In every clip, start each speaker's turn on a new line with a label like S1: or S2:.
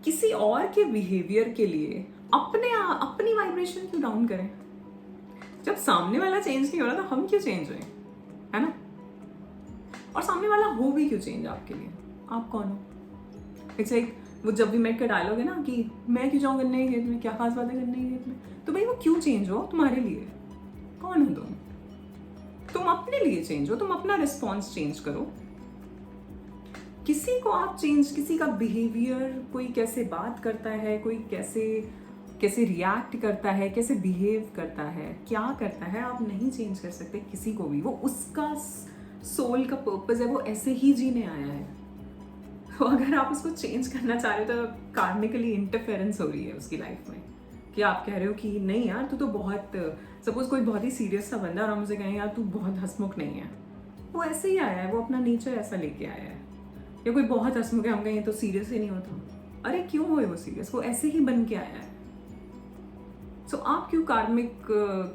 S1: किसी और के बिहेवियर के लिए अपनी वाइब्रेशन क्यों डाउन करें? जब सामने वाला चेंज नहीं हो रहा तो हम क्यों चेंज हुए, है ना? और सामने वाला हो भी क्यों चेंज आपके लिए? आप कौन हो? इट्स लाइक वो जब भी मेट का डायलॉग है ना कि मैं क्यों जाऊँ गन्ने के खेत में, क्या खास बात है गन्ने के खेत में? तो भाई वो क्यों चेंज हो तुम्हारे लिए? कौन हो तुम अपने लिए चेंज हो, तुम अपना रिस्पॉन्स चेंज करो। किसी को आप चेंज, किसी का बिहेवियर, कोई कैसे बात करता है, कोई कैसे रिएक्ट करता है, कैसे बिहेव करता है, क्या करता है, आप नहीं चेंज कर सकते किसी को भी। वो उसका सोल का पर्पस है, वो ऐसे ही जीने आया है। तो अगर आप उसको चेंज करना चाह रहे हो तो कार्मिकली इंटरफेरेंस हो रही है उसकी लाइफ में, कि आप कह रहे हो कि नहीं यार तू तो बहुत, सपोज कोई बहुत ही सीरियस सा बंदा और हम उसे कहें यार तू बहुत हंसमुख नहीं है, वो ऐसे ही आया है, वो अपना नेचर ऐसा लेके आया है। या कोई बहुत हंसमुख है, हम कहें तो सीरियस ही नहीं होता, अरे क्यों हुए वो सीरियस, वो ऐसे ही बन के आया है। सो आप क्यों कार्मिक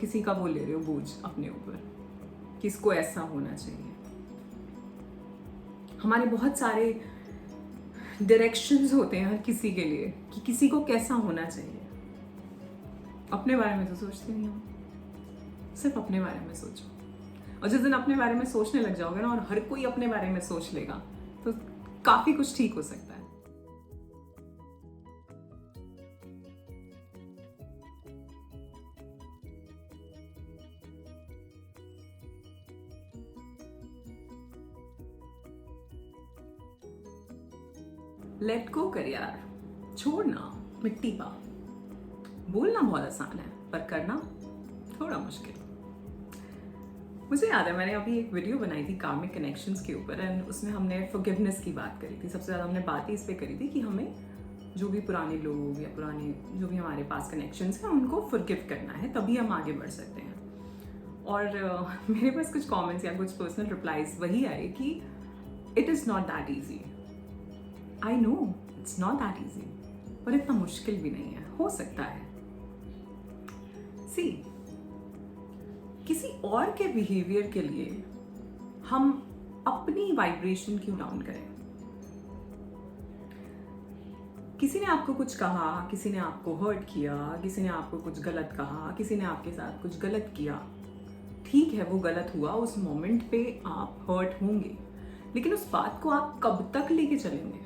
S1: किसी का वो ले रहे हो बोझ अपने ऊपर, किसको ऐसा होना चाहिए? हमारे बहुत सारे डायरेक्शंस होते हैं हर किसी के लिए कि किसी को कैसा होना चाहिए। अपने बारे में तो सोचते नहीं हो, सिर्फ अपने बारे में सोचो। और जिस दिन अपने बारे में सोचने लग जाओगे ना और हर कोई अपने बारे में सोच लेगा तो काफी कुछ ठीक हो सकता है। लेट गो कर यार, छोड़ना मिट्टी पा। बोलना बहुत आसान है पर करना थोड़ा मुश्किल। मुझे याद है मैंने अभी एक वीडियो बनाई थी कार्मिक कनेक्शंस के ऊपर, एंड उसमें हमने फॉरगिवनेस की बात करी थी। सबसे ज़्यादा हमने बात ही इस पे करी थी कि हमें जो भी पुराने लोग या पुराने जो भी हमारे पास कनेक्शंस हैं उनको फॉरगिव करना है, तभी हम आगे बढ़ सकते हैं। और मेरे पास कुछ कमेंट्स या कुछ पर्सनल रिप्लाईज वही आए कि it is not that easy. I know it's not that easy, पर इतना मुश्किल भी नहीं है, हो सकता है। सी, किसी और के बिहेवियर के लिए हम अपनी वाइब्रेशन क्यों डाउन करें? किसी ने आपको कुछ कहा, किसी ने आपको हर्ट किया, किसी ने आपको कुछ गलत कहा, किसी ने आपके साथ कुछ गलत किया, ठीक है वो गलत हुआ, उस मोमेंट पे आप हर्ट होंगे, लेकिन उस बात को आप कब तक लेके चलेंगे?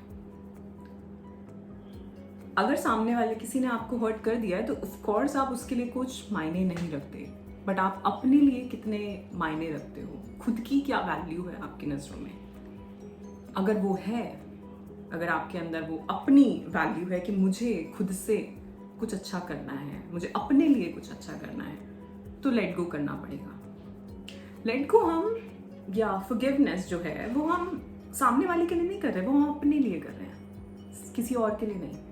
S1: अगर सामने वाले किसी ने आपको हर्ट कर दिया है तो ऑफ कोर्स आप उसके लिए कुछ मायने नहीं रखते, बट आप अपने लिए कितने मायने रखते हो? खुद की क्या वैल्यू है आपकी नजरों में? अगर वो है, अगर आपके अंदर वो अपनी वैल्यू है कि मुझे खुद से कुछ अच्छा करना है, मुझे अपने लिए कुछ अच्छा करना है, तो लेट गो करना पड़ेगा। लेट गो हम, या फॉरगिवनेस जो है वो हम सामने वाले के लिए नहीं कर रहे, वो हम अपने लिए कर रहे हैं, किसी और के लिए नहीं।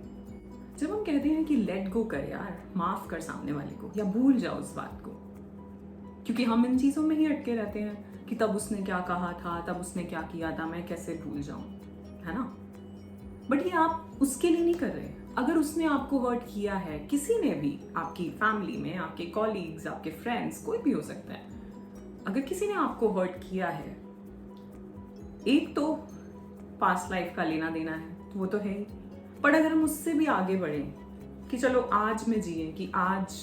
S1: जब हम कहते हैं कि लेट गो कर यार, माफ कर सामने वाले को या भूल जाओ उस बात को, क्योंकि हम इन चीजों में ही अटके रहते हैं कि तब उसने क्या कहा था, तब उसने क्या किया था, मैं कैसे भूल जाऊं, है ना? बट ये आप उसके लिए नहीं कर रहे। अगर उसने आपको हर्ट किया है, किसी ने भी, आपकी फैमिली में, आपके कॉलीग्स, आपके फ्रेंड्स, कोई भी हो सकता है, अगर किसी ने आपको हर्ट किया है, एक तो पास्ट लाइफ का लेना देना है, तो वो तो है ही। पर अगर हम उससे भी आगे बढ़ें कि चलो आज में जिए, कि आज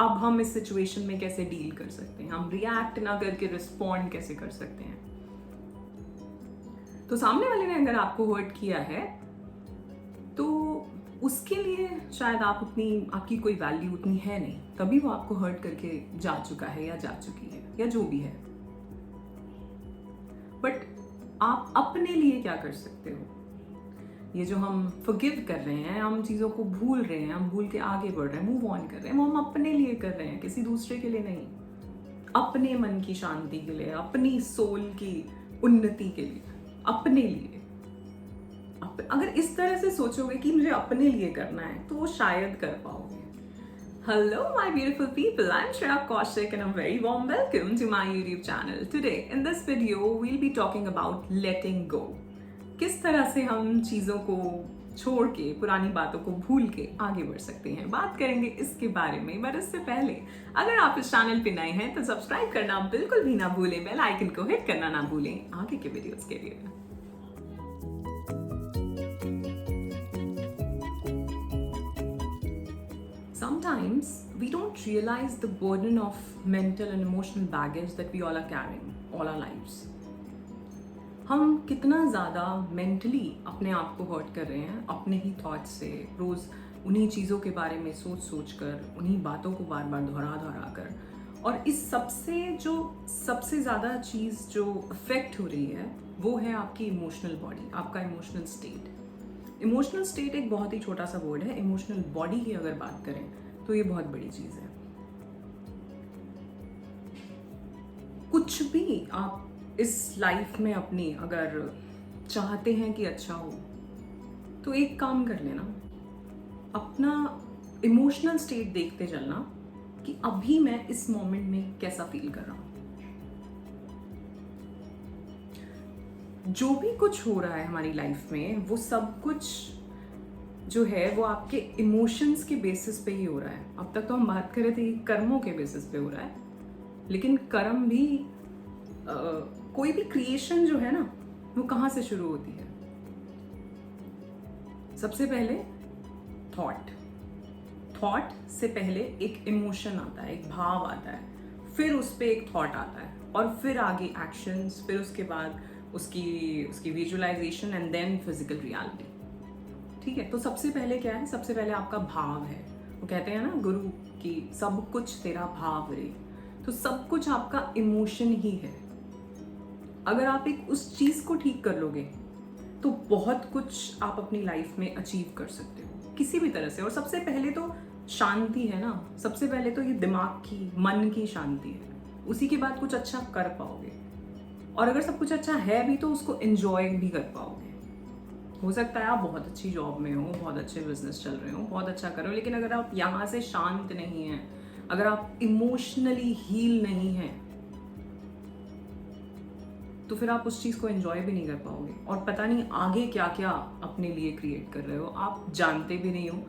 S1: अब हम इस सिचुएशन में कैसे डील कर सकते हैं, हम रिएक्ट ना करके रिस्पॉन्ड कैसे कर सकते हैं। तो सामने वाले ने अगर आपको हर्ट किया है तो उसके लिए शायद आपकी कोई वैल्यू उतनी है नहीं, तभी वो आपको हर्ट करके जा चुका है या जा चुकी है या जो भी है। बट आप अपने लिए क्या कर सकते हो? ये जो हम फॉरगिव कर रहे हैं, हम चीज़ों को भूल रहे हैं, हम भूल के आगे बढ़ रहे हैं, मूव ऑन कर रहे हैं, वो हम अपने लिए कर रहे हैं, किसी दूसरे के लिए नहीं। अपने मन की शांति के लिए, अपनी सोल की उन्नति के लिए, अपने लिए। अगर इस तरह से सोचोगे कि मुझे अपने लिए करना है तो वो शायद कर पाओगे। Hello my beautiful people, I'm Shreya Kaushik and a very warm welcome to my YouTube channel. Today in this video we'll be talking about letting go. किस तरह से हम चीज़ों को छोड़ के, पुरानी बातों को भूल के आगे बढ़ सकते हैं, बात करेंगे इसके बारे में। बट इससे पहले अगर आप इस चैनल पे नए हैं तो सब्सक्राइब करना बिल्कुल भी ना भूलें, बेल आइकन को हिट करना ना भूलें आगे के वीडियोस के लिए। Sometimes we don't realize the burden of mental and emotional baggage that we all are carrying all our lives. हम कितना ज़्यादा मेंटली अपने आप को हर्ट कर रहे हैं अपने ही थॉट्स से, रोज़ उन्हीं चीज़ों के बारे में सोच सोच कर, उन्हीं बातों को बार बार दोहरा कर, और इस सबसे ज़्यादा चीज़ जो अफेक्ट हो रही है वो है आपकी इमोशनल बॉडी, आपका इमोशनल स्टेट। इमोशनल स्टेट एक बहुत ही छोटा सा वर्ड है, इमोशनल बॉडी की अगर बात करें तो ये बहुत बड़ी चीज़ है। कुछ भी आप इस लाइफ में अपनी अगर चाहते हैं कि अच्छा हो तो एक काम कर लेना, अपना इमोशनल स्टेट देखते चलना कि अभी मैं इस मोमेंट में कैसा फील कर रहा हूँ। जो भी कुछ हो रहा है हमारी लाइफ में वो सब कुछ जो है वो आपके इमोशंस के बेसिस पे ही हो रहा है। अब तक तो हम बात कर रहे थे कर्मों के बेसिस पे हो रहा है, लेकिन कर्म भी कोई भी क्रिएशन जो है ना वो कहाँ से शुरू होती है? सबसे पहले थॉट से पहले एक इमोशन आता है, एक भाव आता है, फिर उस पर एक थॉट आता है, और फिर आगे एक्शंस, फिर उसके बाद उसकी visualisation and then physical reality. ठीक है, तो सबसे पहले क्या है? सबसे पहले आपका भाव है। वो कहते हैं ना गुरु की सब कुछ तेरा भाव रे, तो सब कुछ आपका इमोशन ही है। अगर आप एक उस चीज को ठीक कर लोगे तो बहुत कुछ आप अपनी लाइफ में अचीव कर सकते हो किसी भी तरह से। और सबसे पहले तो शांति है ना, सबसे पहले तो ये दिमाग की, मन की शांति है, उसी के बाद कुछ अच्छा कर पाओगे। और अगर सब कुछ अच्छा है भी तो उसको एंजॉय भी कर पाओगे। हो सकता है आप बहुत अच्छी जॉब में हो, बहुत अच्छे बिजनेस चल रहे हो, बहुत अच्छा कर रहे हो, लेकिन अगर आप यहाँ से शांत नहीं हैं, अगर आप इमोशनली हील नहीं हैं, तो फिर आप उस चीज़ को एंजॉय भी नहीं कर पाओगे, और पता नहीं आगे क्या क्या अपने लिए क्रिएट कर रहे हो, आप जानते भी नहीं हो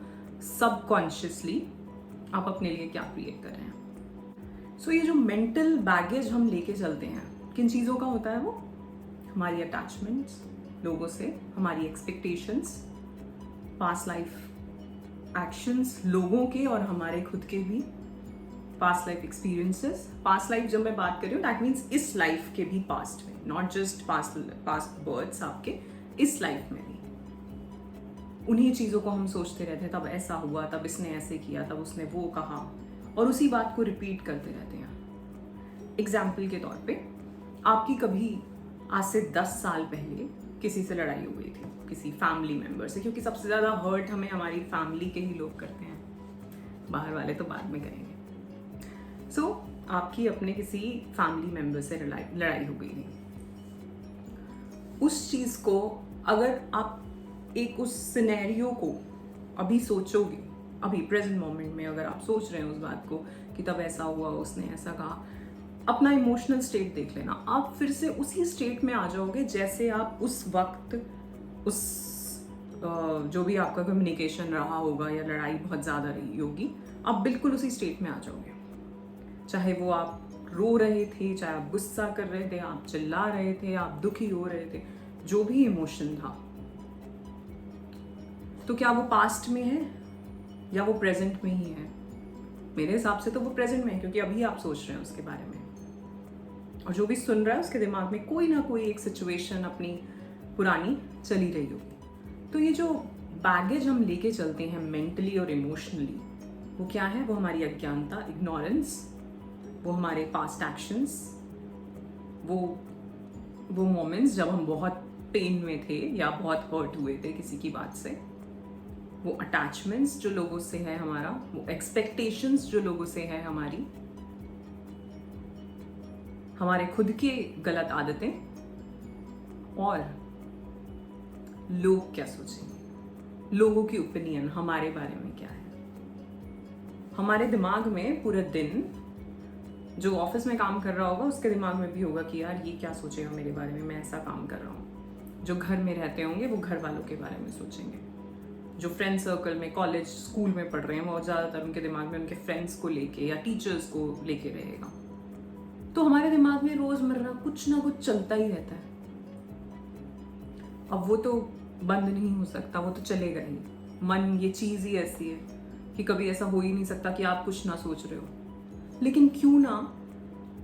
S1: सबकॉन्शियसली आप अपने लिए क्या क्रिएट कर रहे हैं। सो ये जो मेंटल बैगेज हम लेके चलते हैं, किन चीज़ों का होता है? वो हमारी अटैचमेंट्स लोगों से, हमारी एक्सपेक्टेशंस, पास्ट लाइफ एक्शंस लोगों के और हमारे खुद के भी, past life experiences. Past life जब मैं बात कर रही हूँ दैट मीन्स इस लाइफ के भी पास्ट में, नॉट जस्ट पास्ट बर्थ्स, आपके इस लाइफ में भी उन्हीं चीज़ों को हम सोचते रहते हैं, तब ऐसा हुआ, तब इसने ऐसे किया, तब उसने वो कहा, और उसी बात को रिपीट करते रहते हैं। एग्जाम्पल के तौर पे आपकी कभी आज से 10 साल पहले किसी से लड़ाई हो गई थी, किसी फैमिली मेम्बर से, क्योंकि सबसे ज़्यादा हर्ट हमें हमारी फैमिली के ही लोग करते हैं, बाहर वाले तो बाद में करेंगे। सो आपकी अपने किसी फैमिली मेम्बर से लड़ाई हो गई थी। उस चीज़ को अगर आप एक उस सिनेरियो को अभी सोचोगे, अभी प्रेजेंट मोमेंट में अगर आप सोच रहे हैं उस बात को कि तब ऐसा हुआ, उसने ऐसा कहा, अपना इमोशनल स्टेट देख लेना, आप फिर से उसी स्टेट में आ जाओगे जैसे आप उस वक्त उस जो भी आपका कम्युनिकेशन रहा होगा या लड़ाई बहुत ज़्यादा रही होगी, आप बिल्कुल उसी स्टेट में आ जाओगे। चाहे वो आप रो रहे थे, चाहे आप गुस्सा कर रहे थे, आप चिल्ला रहे थे, आप दुखी हो रहे थे, जो भी इमोशन था, तो क्या वो पास्ट में है या वो प्रेजेंट में ही है? मेरे हिसाब से तो वो प्रेजेंट में है, क्योंकि अभी आप सोच रहे हैं उसके बारे में, और जो भी सुन रहा है उसके दिमाग में कोई ना कोई एक सिचुएशन अपनी पुरानी चली रही होगी। तो ये जो बैगेज हम लेके चलते हैं मेंटली और इमोशनली, वो क्या है? वो हमारी अज्ञानता, इग्नोरेंस, वो हमारे पास्ट एक्शंस, वो मोमेंट्स जब हम बहुत पेन में थे या बहुत हर्ट हुए थे किसी की बात से, वो अटैचमेंट्स जो लोगों से है हमारा, वो एक्सपेक्टेशंस जो लोगों से है हमारी, हमारे खुद की गलत आदतें, और लोग क्या सोचेंगे, लोगों की ओपिनियन हमारे बारे में क्या है। हमारे दिमाग में पूरे दिन जो ऑफिस में काम कर रहा होगा उसके दिमाग में भी होगा कि यार ये क्या सोचेगा मेरे बारे में, मैं ऐसा काम कर रहा हूँ। जो घर में रहते होंगे वो घर वालों के बारे में सोचेंगे। जो फ्रेंड सर्कल में, कॉलेज, स्कूल में पढ़ रहे हैं, वो ज़्यादातर उनके दिमाग में उनके फ्रेंड्स को लेके या टीचर्स को लेके रहेगा। तो हमारे दिमाग में रोज़मर्रा कुछ ना कुछ चलता ही रहता है। अब वो तो बंद नहीं हो सकता, वो तो चलेगा ही। मन ये चीज़ ही ऐसी है कि कभी ऐसा हो ही नहीं सकता कि आप कुछ ना सोच रहे हो। लेकिन क्यों ना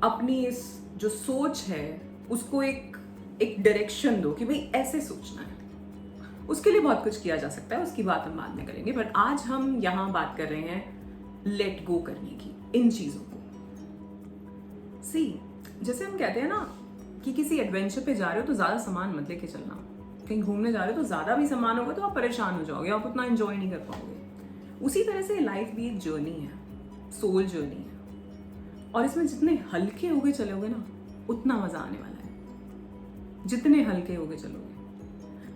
S1: अपनी इस जो सोच है उसको एक डायरेक्शन दो कि भाई ऐसे सोचना है। उसके लिए बहुत कुछ किया जा सकता है, उसकी बात हम बाद में करेंगे, बट आज हम यहाँ बात कर रहे हैं लेट गो करने की, इन चीज़ों को। सी, जैसे हम कहते हैं ना कि किसी एडवेंचर पे जा रहे हो तो ज़्यादा सामान मत लेके चलना। कहीं घूमने जा रहे हो तो ज़्यादा भी सामान होगा तो आप परेशान हो जाओगे, आप उतना एंजॉय नहीं कर पाओगे। उसी तरह से लाइफ भी एक जर्नी है, सोल जर्नी है, और इसमें जितने हल्के होके चलोगे ना उतना मज़ा आने वाला है। जितने हल्के होके चलोगे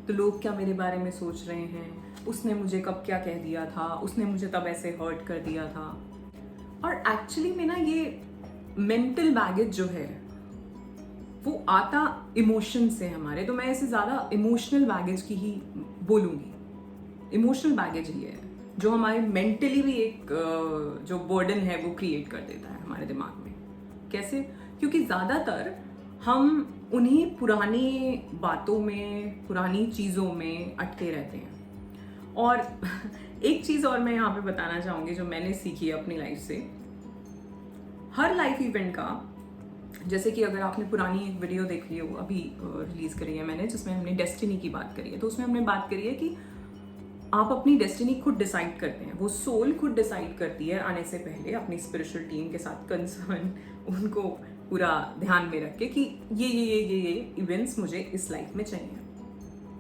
S1: तो लोग क्या मेरे बारे में सोच रहे हैं, उसने मुझे कब क्या कह दिया था, उसने मुझे तब ऐसे हर्ट कर दिया था। और एक्चुअली में ना ये मेंटल बैगेज जो है वो आता इमोशन से हमारे, तो मैं इसे ज़्यादा इमोशनल बैगेज की ही बोलूँगी। इमोशनल बैगेज ही है जो हमारे मेंटली भी एक जो बर्डन है वो क्रिएट कर देता है हमारे दिमाग में। कैसे? क्योंकि ज़्यादातर हम उन्हीं पुरानी बातों में, पुरानी चीज़ों में अटके रहते हैं। और एक चीज़ और मैं यहाँ पे बताना चाहूँगी जो मैंने सीखी है अपनी लाइफ से। हर लाइफ इवेंट का, जैसे कि अगर आपने पुरानी एक वीडियो देख ली हो, अभी रिलीज़ करी है मैंने, जिसमें हमने डेस्टिनी की बात करी है, तो उसमें हमने बात करी है कि आप अपनी डेस्टिनी खुद डिसाइड करते हैं। वो सोल खुद डिसाइड करती है आने से पहले, अपनी स्पिरिचुअल टीम के साथ कंसर्न उनको पूरा ध्यान में रख के कि ये इवेंट्स मुझे इस लाइफ में चाहिए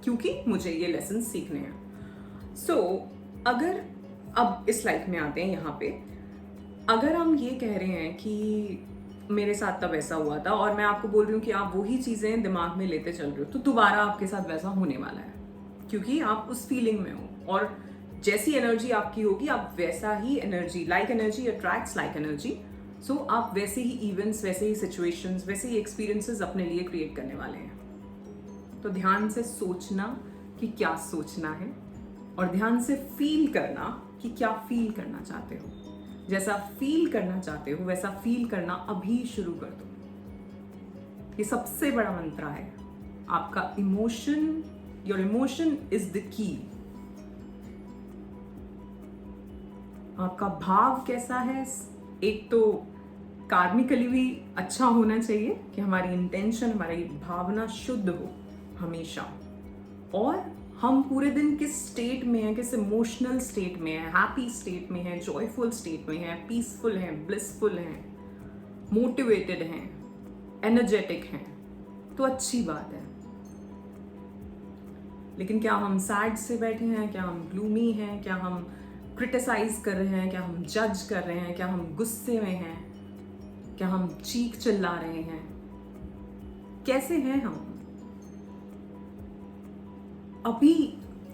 S1: क्योंकि मुझे ये लेसन सीखने हैं। सो अगर अब इस लाइफ में आते हैं यहाँ पे, अगर हम ये कह रहे हैं कि मेरे साथ तब ऐसा हुआ था और मैं आपको बोल रही हूँ कि आप वही चीज़ें दिमाग में लेते चल रहे हो, तो दोबारा आपके साथ वैसा होने वाला है क्योंकि आप उस फीलिंग में हो। और जैसी एनर्जी आपकी होगी आप वैसा ही energy, like energy attracts like energy. So आप वैसे ही इवेंट्स, वैसे ही सिचुएशंस, वैसे ही एक्सपीरियंसेस अपने लिए क्रिएट करने वाले हैं। तो ध्यान से सोचना कि क्या सोचना है और ध्यान से फील करना कि क्या फील करना चाहते हो। जैसा फील करना चाहते हो वैसा फील करना अभी शुरू कर दो। ये सबसे बड़ा मंत्र है आपका। Emotion, your emotion is the key. आपका भाव कैसा है, एक तो कार्मिकली भी अच्छा होना चाहिए कि हमारी इंटेंशन, हमारी भावना शुद्ध हो हमेशा, और हम पूरे दिन किस स्टेट में हैं, किस इमोशनल स्टेट में हैं, हैप्पी स्टेट में हैं, जॉयफुल स्टेट में हैं, पीसफुल हैं, ब्लिसफुल हैं, मोटिवेटेड हैं, एनर्जेटिक हैं, तो अच्छी बात है। लेकिन क्या हम सैड से बैठे हैं, क्या हम ग्लूमी हैं, क्या हम क्रिटिसाइज कर रहे हैं, क्या हम जज कर रहे हैं, क्या हम गुस्से में हैं, क्या हम चीख चिल्ला रहे हैं, कैसे हैं हम? अभी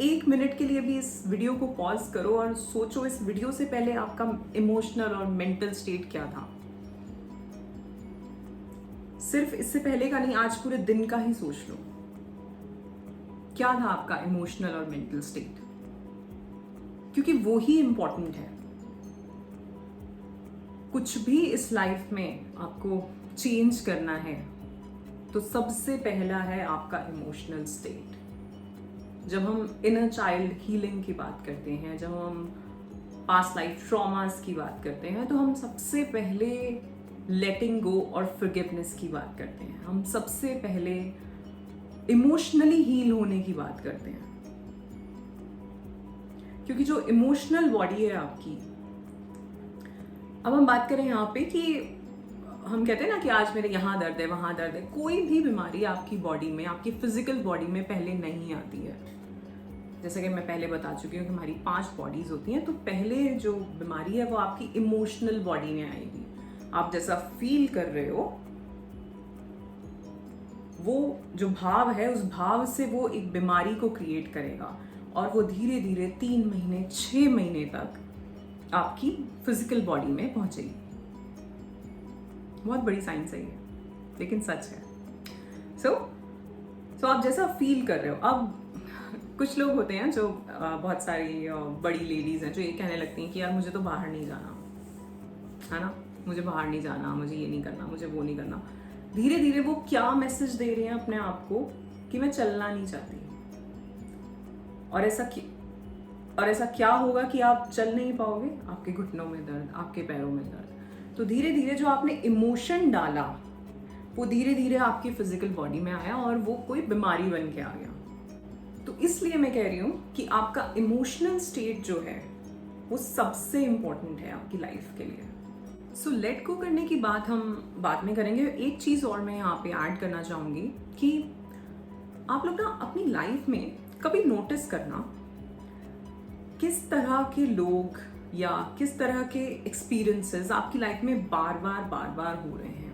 S1: 1 मिनट के लिए भी इस वीडियो को पॉज करो और सोचो इस वीडियो से पहले आपका इमोशनल और मेंटल स्टेट क्या था। सिर्फ इससे पहले का नहीं, आज पूरे दिन का ही सोच लो क्या था आपका इमोशनल और मेंटल स्टेट, क्योंकि वो ही इंपॉर्टेंट है। कुछ भी इस लाइफ में आपको चेंज करना है तो सबसे पहला है आपका इमोशनल स्टेट। जब हम इनर चाइल्ड हीलिंग की बात करते हैं, जब हम पास्ट लाइफ ट्रॉमास की बात करते हैं, तो हम सबसे पहले लेटिंग गो और फॉरगिवनेस की बात करते हैं। हम सबसे पहले इमोशनली हील होने की बात करते हैं, क्योंकि जो इमोशनल बॉडी है आपकी, अब हम बात करें यहाँ पे कि हम कहते हैं ना कि आज मेरे यहाँ दर्द है, वहाँ दर्द है। कोई भी बीमारी आपकी बॉडी में, आपकी फिजिकल बॉडी में पहले नहीं आती है। जैसे कि मैं पहले बता चुकी हूँ कि हमारी 5 बॉडीज होती हैं, तो पहले जो बीमारी है वो आपकी इमोशनल बॉडी में आएगी। आप जैसा फील कर रहे हो, वो जो भाव है, उस भाव से वो एक बीमारी को क्रिएट करेगा और वो धीरे धीरे 3 महीने 6 महीने तक आपकी फिजिकल बॉडी में पहुंचेगी। बहुत बड़ी साइंस है ये, लेकिन सच है। सो आप जैसा फील कर रहे हो, अब कुछ लोग होते हैं जो बहुत सारी बड़ी लेडीज हैं जो ये कहने लगती हैं कि यार मुझे तो बाहर नहीं जाना है ना, मुझे बाहर नहीं जाना, मुझे ये नहीं करना, मुझे वो नहीं करना। धीरे धीरे वो क्या मैसेज दे रही हैं अपने आप को कि मैं चलना नहीं चाहती। और ऐसा और ऐसा क्या होगा कि आप चल नहीं पाओगे, आपके घुटनों में दर्द, आपके पैरों में दर्द। तो धीरे धीरे जो आपने इमोशन डाला वो धीरे धीरे आपकी फिजिकल बॉडी में आया और वो कोई बीमारी बन के आ गया। तो इसलिए मैं कह रही हूँ कि आपका इमोशनल स्टेट जो है वो सबसे इम्पोर्टेंट है आपकी लाइफ के लिए। सो लेट गो करने की बात हम बाद में करेंगे। एक चीज़ और मैं यहाँ पे ऐड करना चाहूँगी कि आप लोग ना अपनी लाइफ में कभी नोटिस करना किस तरह के लोग या किस तरह के एक्सपीरियंसेस आपकी लाइफ में बार बार हो रहे हैं।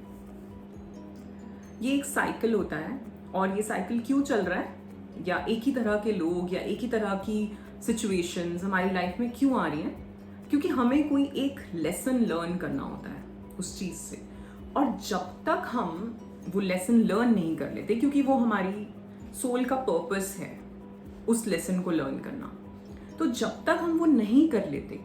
S1: ये एक साइकिल होता है और ये साइकिल क्यों चल रहा है, या एक ही तरह के लोग या एक ही तरह की सिचुएशंस हमारी लाइफ में क्यों आ रही हैं, क्योंकि हमें कोई एक लेसन लर्न करना होता है उस चीज़ से। और जब तक हम वो लेसन लर्न नहीं कर लेते, क्योंकि वो हमारी सोल का पर्पस है उस लेसन को लर्न करना, तो जब तक हम वो नहीं कर लेते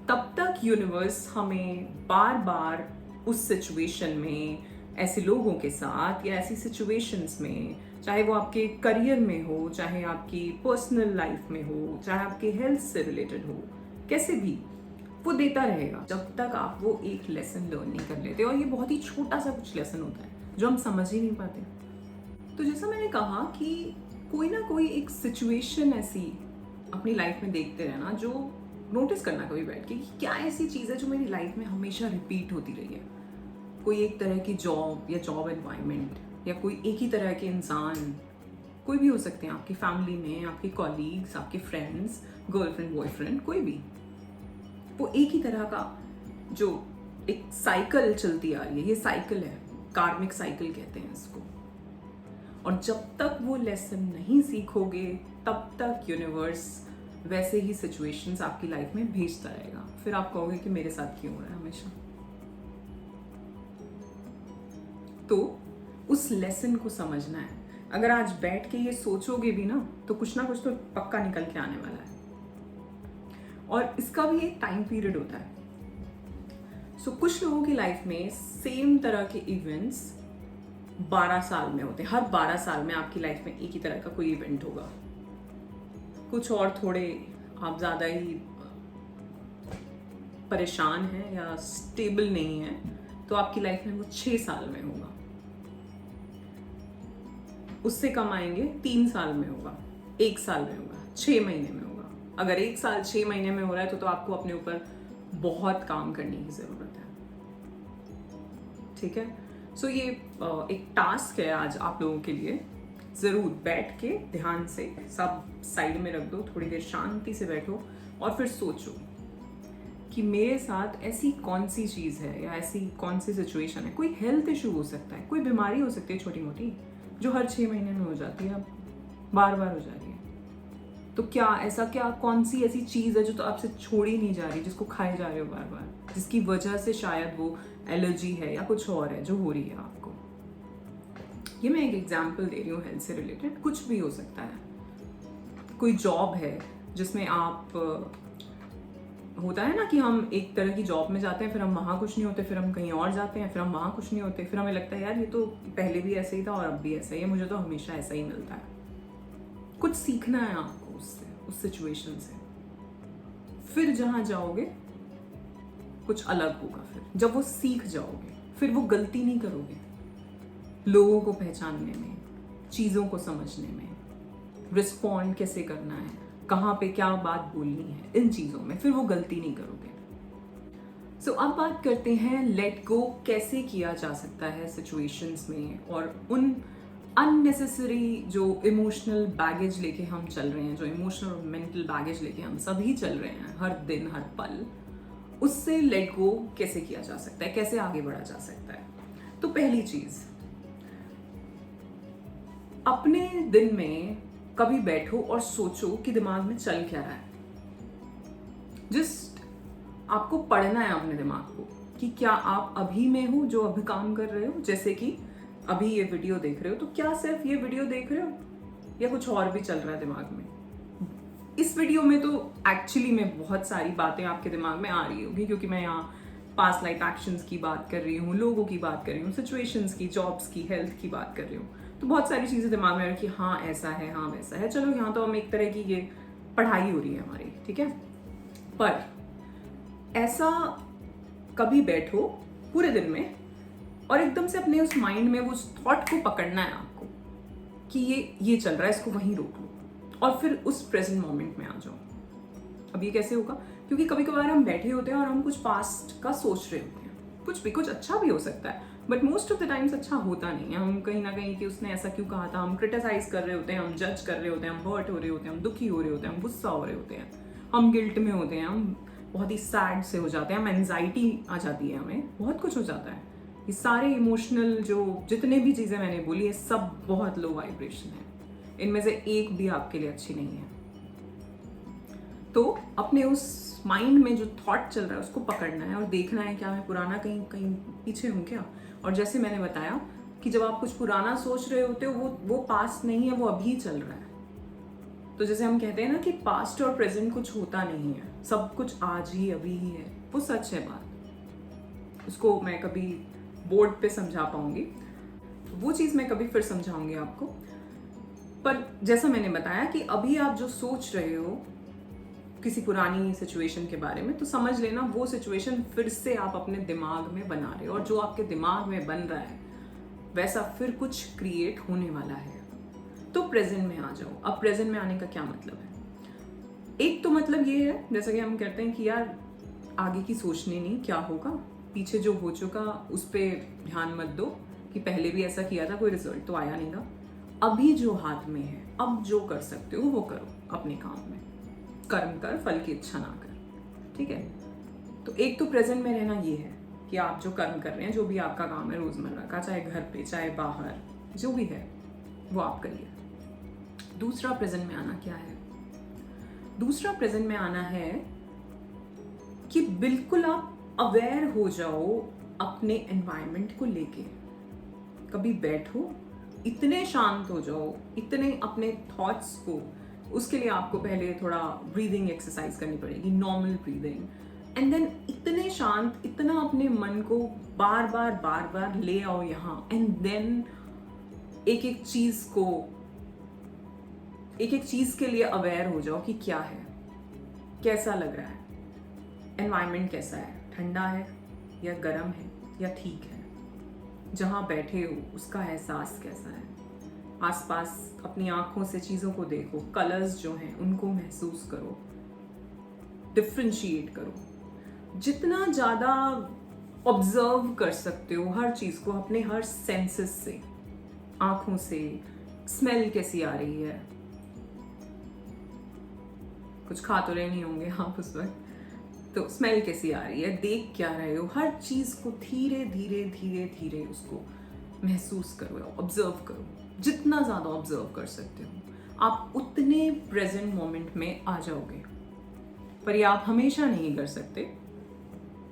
S1: तब तक यूनिवर्स हमें बार बार उस सिचुएशन में, ऐसे लोगों के साथ या ऐसी सिचुएशंस में, चाहे वो आपके करियर में हो, चाहे आपकी पर्सनल लाइफ में हो, चाहे आपके हेल्थ से रिलेटेड हो, कैसे भी वो देता रहेगा जब तक आप वो एक लेसन लर्न नहीं कर लेते। और ये बहुत ही छोटा सा कुछ लेसन होता है जो हम समझ ही नहीं पाते। तो जैसा मैंने कहा कि कोई ना कोई एक सिचुएशन ऐसी अपनी लाइफ में देखते रहना, जो नोटिस करना कभी बैठ के कि क्या ऐसी चीज़ है जो मेरी लाइफ में हमेशा रिपीट होती रही है। कोई एक तरह की जॉब या जॉब एनवायरनमेंट, या कोई एक ही तरह के इंसान, कोई भी हो सकते हैं आपकी फैमिली में, आपके कॉलीग्स, आपके फ्रेंड्स, गर्लफ्रेंड बॉयफ्रेंड, कोई भी, वो एक ही तरह का जो एक साइकिल चलती आ रही है। ये साइकिल है, कार्मिक साइकिल कहते हैं इसको। और जब तक वो लेसन नहीं सीखोगे तब तक यूनिवर्स वैसे ही सिचुएशंस आपकी लाइफ में भेजता रहेगा। फिर आप कहोगे कि मेरे साथ क्यों हो रहा है हमेशा। तो उस लेसन को समझना है। अगर आज बैठ के ये सोचोगे भी ना तो कुछ तो पक्का निकल के आने वाला है। और इसका भी एक टाइम पीरियड होता है। सो कुछ लोगों की लाइफ में सेम तरह के इवेंट्स 12 साल में होते हैं। हर 12 साल में आपकी लाइफ में एक ही तरह का कोई इवेंट होगा। कुछ और थोड़े आप ज़्यादा ही परेशान हैं या स्टेबल नहीं हैं तो आपकी लाइफ में वो 6 साल में होगा। उससे कम आएंगे 3 साल में होगा, 1 साल में होगा, 6 महीने में होगा। अगर 1 साल 6 महीने में हो रहा है तो आपको अपने ऊपर बहुत काम करने की ज़रूरत है। ठीक है। सो ये एक टास्क है आज आप लोगों के लिए। ज़रूर बैठ के ध्यान से सब साइड में रख दो, थोड़ी देर शांति से बैठो और फिर सोचो कि मेरे साथ ऐसी कौन सी चीज़ है या ऐसी कौन सी सिचुएशन है। कोई हेल्थ इशू हो सकता है, कोई बीमारी हो सकती है छोटी मोटी जो हर 6 महीने में हो जाती है, अब बार बार हो जा रही है। तो क्या कौन सी ऐसी चीज़ है जो तो आपसे छोड़ी नहीं जा रही, जिसको खाए जा रहे हो बार बार, जिसकी वजह से शायद वो एलर्जी है या कुछ और है जो हो रही है आपको। ये मैं एक एग्जाम्पल दे रही हूँ हेल्थ से रिलेटेड। कुछ भी हो सकता है। कोई जॉब है जिसमें आप होता है ना कि हम एक तरह की जॉब में जाते हैं, फिर हम वहाँ कुछ नहीं होते, फिर हम कहीं और जाते हैं, फिर हम वहाँ कुछ नहीं होते, फिर हमें लगता है यार ये तो पहले भी ऐसे ही था और अब भी ऐसा ही है, मुझे तो हमेशा ऐसा ही मिलता है। कुछ सीखना है आपको उससे, उस सिचुएशन से। फिर जहाँ जाओगे कुछ अलग होगा। फिर जब वो सीख जाओगे फिर वो गलती नहीं करोगे लोगों को पहचानने में, चीज़ों को समझने में, रिस्पॉन्ड कैसे करना है, कहाँ पे क्या बात बोलनी है, इन चीज़ों में फिर वो गलती नहीं करोगे। सो अब बात करते हैं लेट गो कैसे किया जा सकता है सिचुएशंस में, और उन अननेसेसरी जो इमोशनल बैगेज लेके हम चल रहे हैं, जो इमोशनल और मेंटल बैगेज लेके हम सभी चल रहे हैं हर दिन हर पल, उससे लेट गो कैसे किया जा सकता है, कैसे आगे बढ़ा जा सकता है। तो पहली चीज़, अपने दिन में कभी बैठो और सोचो कि दिमाग में चल क्या रहा है। जस्ट आपको पढ़ना है अपने दिमाग को कि क्या आप अभी में हो जो अभी काम कर रहे हो। जैसे कि अभी ये वीडियो देख रहे हो तो क्या सिर्फ ये वीडियो देख रहे हो या कुछ और भी चल रहा है दिमाग में। इस वीडियो में तो एक्चुअली में बहुत सारी बातें आपके दिमाग में आ रही होगी, क्योंकि मैं यहाँ पास्ट लाइफ एक्शंस की बात कर रही हूँ, लोगों की बात कर रही हूँ, सिचुएशंस की, जॉब्स की, हेल्थ की बात कर रही हूँ। तो बहुत सारी चीज़ें दिमाग में आ रही कि हाँ ऐसा है, हाँ वैसा है। चलो यहाँ तो हम एक तरह की ये पढ़ाई हो रही है हमारी, ठीक ठीक है। पर ऐसा कभी बैठो पूरे दिन में और एकदम से अपने उस माइंड में उस थॉट को पकड़ना है आपको कि ये चल रहा है, इसको वहीं रोक लो और फिर उस प्रेजेंट मोमेंट में आ जाओ। अब ये कैसे होगा? क्योंकि कभी कभार हम बैठे होते हैं और हम कुछ पास्ट का सोच रहे होते हैं, कुछ अच्छा भी हो सकता है, but most of the times अच्छा होता नहीं है। हम कहीं ना कहीं कि उसने ऐसा क्यों कहा था, हम क्रिटिसाइज कर रहे होते हैं, हम जज कर रहे होते हैं, हम हर्ट हो रहे होते हैं, हम दुखी हो रहे होते हैं, हम गुस्सा हो रहे होते हैं, हम गिल्ट में होते हैं, हम बहुत ही सैड से हो जाते हैं, हम एंजाइटी आ जाती है, हमें बहुत कुछ हो जाता है। ये सारे इमोशनल जो जितने भी चीज़ें मैंने बोली है सब बहुत लो वाइब्रेशन है, इनमें से एक भी आपके लिए अच्छी नहीं है। तो अपने उस माइंड में जो थॉट चल रहा है उसको पकड़ना है और देखना है क्या मैं पुराना कहीं कहीं पीछे हूँ क्या। और जैसे मैंने बताया कि जब आप कुछ पुराना सोच रहे होते हो वो पास्ट नहीं है, वो अभी चल रहा है। तो जैसे हम कहते हैं ना कि पास्ट और प्रेजेंट कुछ होता नहीं है, सब कुछ आज ही अभी ही है, वो सच है बात। उसको मैं कभी बोर्ड पे समझा पाऊंगी, वो चीज़ मैं कभी फिर समझाऊंगी आपको। पर जैसा मैंने बताया कि अभी आप जो सोच रहे हो किसी पुरानी सिचुएशन के बारे में, तो समझ लेना वो सिचुएशन फिर से आप अपने दिमाग में बना रहे हो और जो आपके दिमाग में बन रहा है वैसा फिर कुछ क्रिएट होने वाला है। तो प्रेजेंट में आ जाओ। अब प्रेजेंट में आने का क्या मतलब है? एक तो मतलब ये है जैसा कि हम कहते हैं कि यार आगे की सोचने नहीं, क्या होगा, पीछे जो हो चुका उस पर ध्यान मत दो कि पहले भी ऐसा किया था, कोई रिजल्ट तो आया नहीं था। अभी जो हाथ में है, अब जो कर सकते हो वो करो अपने काम में, कर्म कर फल की इच्छा ना कर, ठीक है। तो एक तो प्रेजेंट में रहना ये है कि आप जो कर्म कर रहे हैं, जो भी आपका काम है रोजमर्रा का, चाहे घर पे चाहे बाहर, जो भी है वो आप करिए। दूसरा प्रेजेंट में आना क्या है? दूसरा प्रेजेंट में आना है कि बिल्कुल आप अवेयर हो जाओ अपने एनवायरनमेंट को लेके। कभी बैठो, इतने शांत हो जाओ, इतने अपने थॉट्स को, उसके लिए आपको पहले थोड़ा ब्रीदिंग एक्सरसाइज करनी पड़ेगी, नॉर्मल ब्रीदिंग, एंड देन इतने शांत, इतना अपने मन को बार बार ले आओ यहाँ, एंड देन एक एक चीज के लिए अवेयर हो जाओ कि क्या है, कैसा लग रहा है, एनवायरनमेंट कैसा है, ठंडा है या गर्म है या ठीक है, जहाँ बैठे हो उसका एहसास कैसा है, आसपास अपनी आंखों से चीज़ों को देखो, कलर्स जो हैं उनको महसूस करो, डिफ्रेंशिएट करो। जितना ज़्यादा ऑब्जर्व कर सकते हो हर चीज़ को अपने हर सेंसेस से, आंखों से, स्मेल कैसी आ रही है, कुछ खा तो रहे नहीं होंगे आप उस वक्त, तो स्मेल कैसी आ रही है, देख क्या रहे हो, हर चीज़ को धीरे धीरे उसको महसूस करो, ऑब्जर्व करो। जितना ज़्यादा ऑब्जर्व कर सकते हो आप उतने प्रेजेंट मोमेंट में आ जाओगे। पर ये आप हमेशा नहीं कर सकते,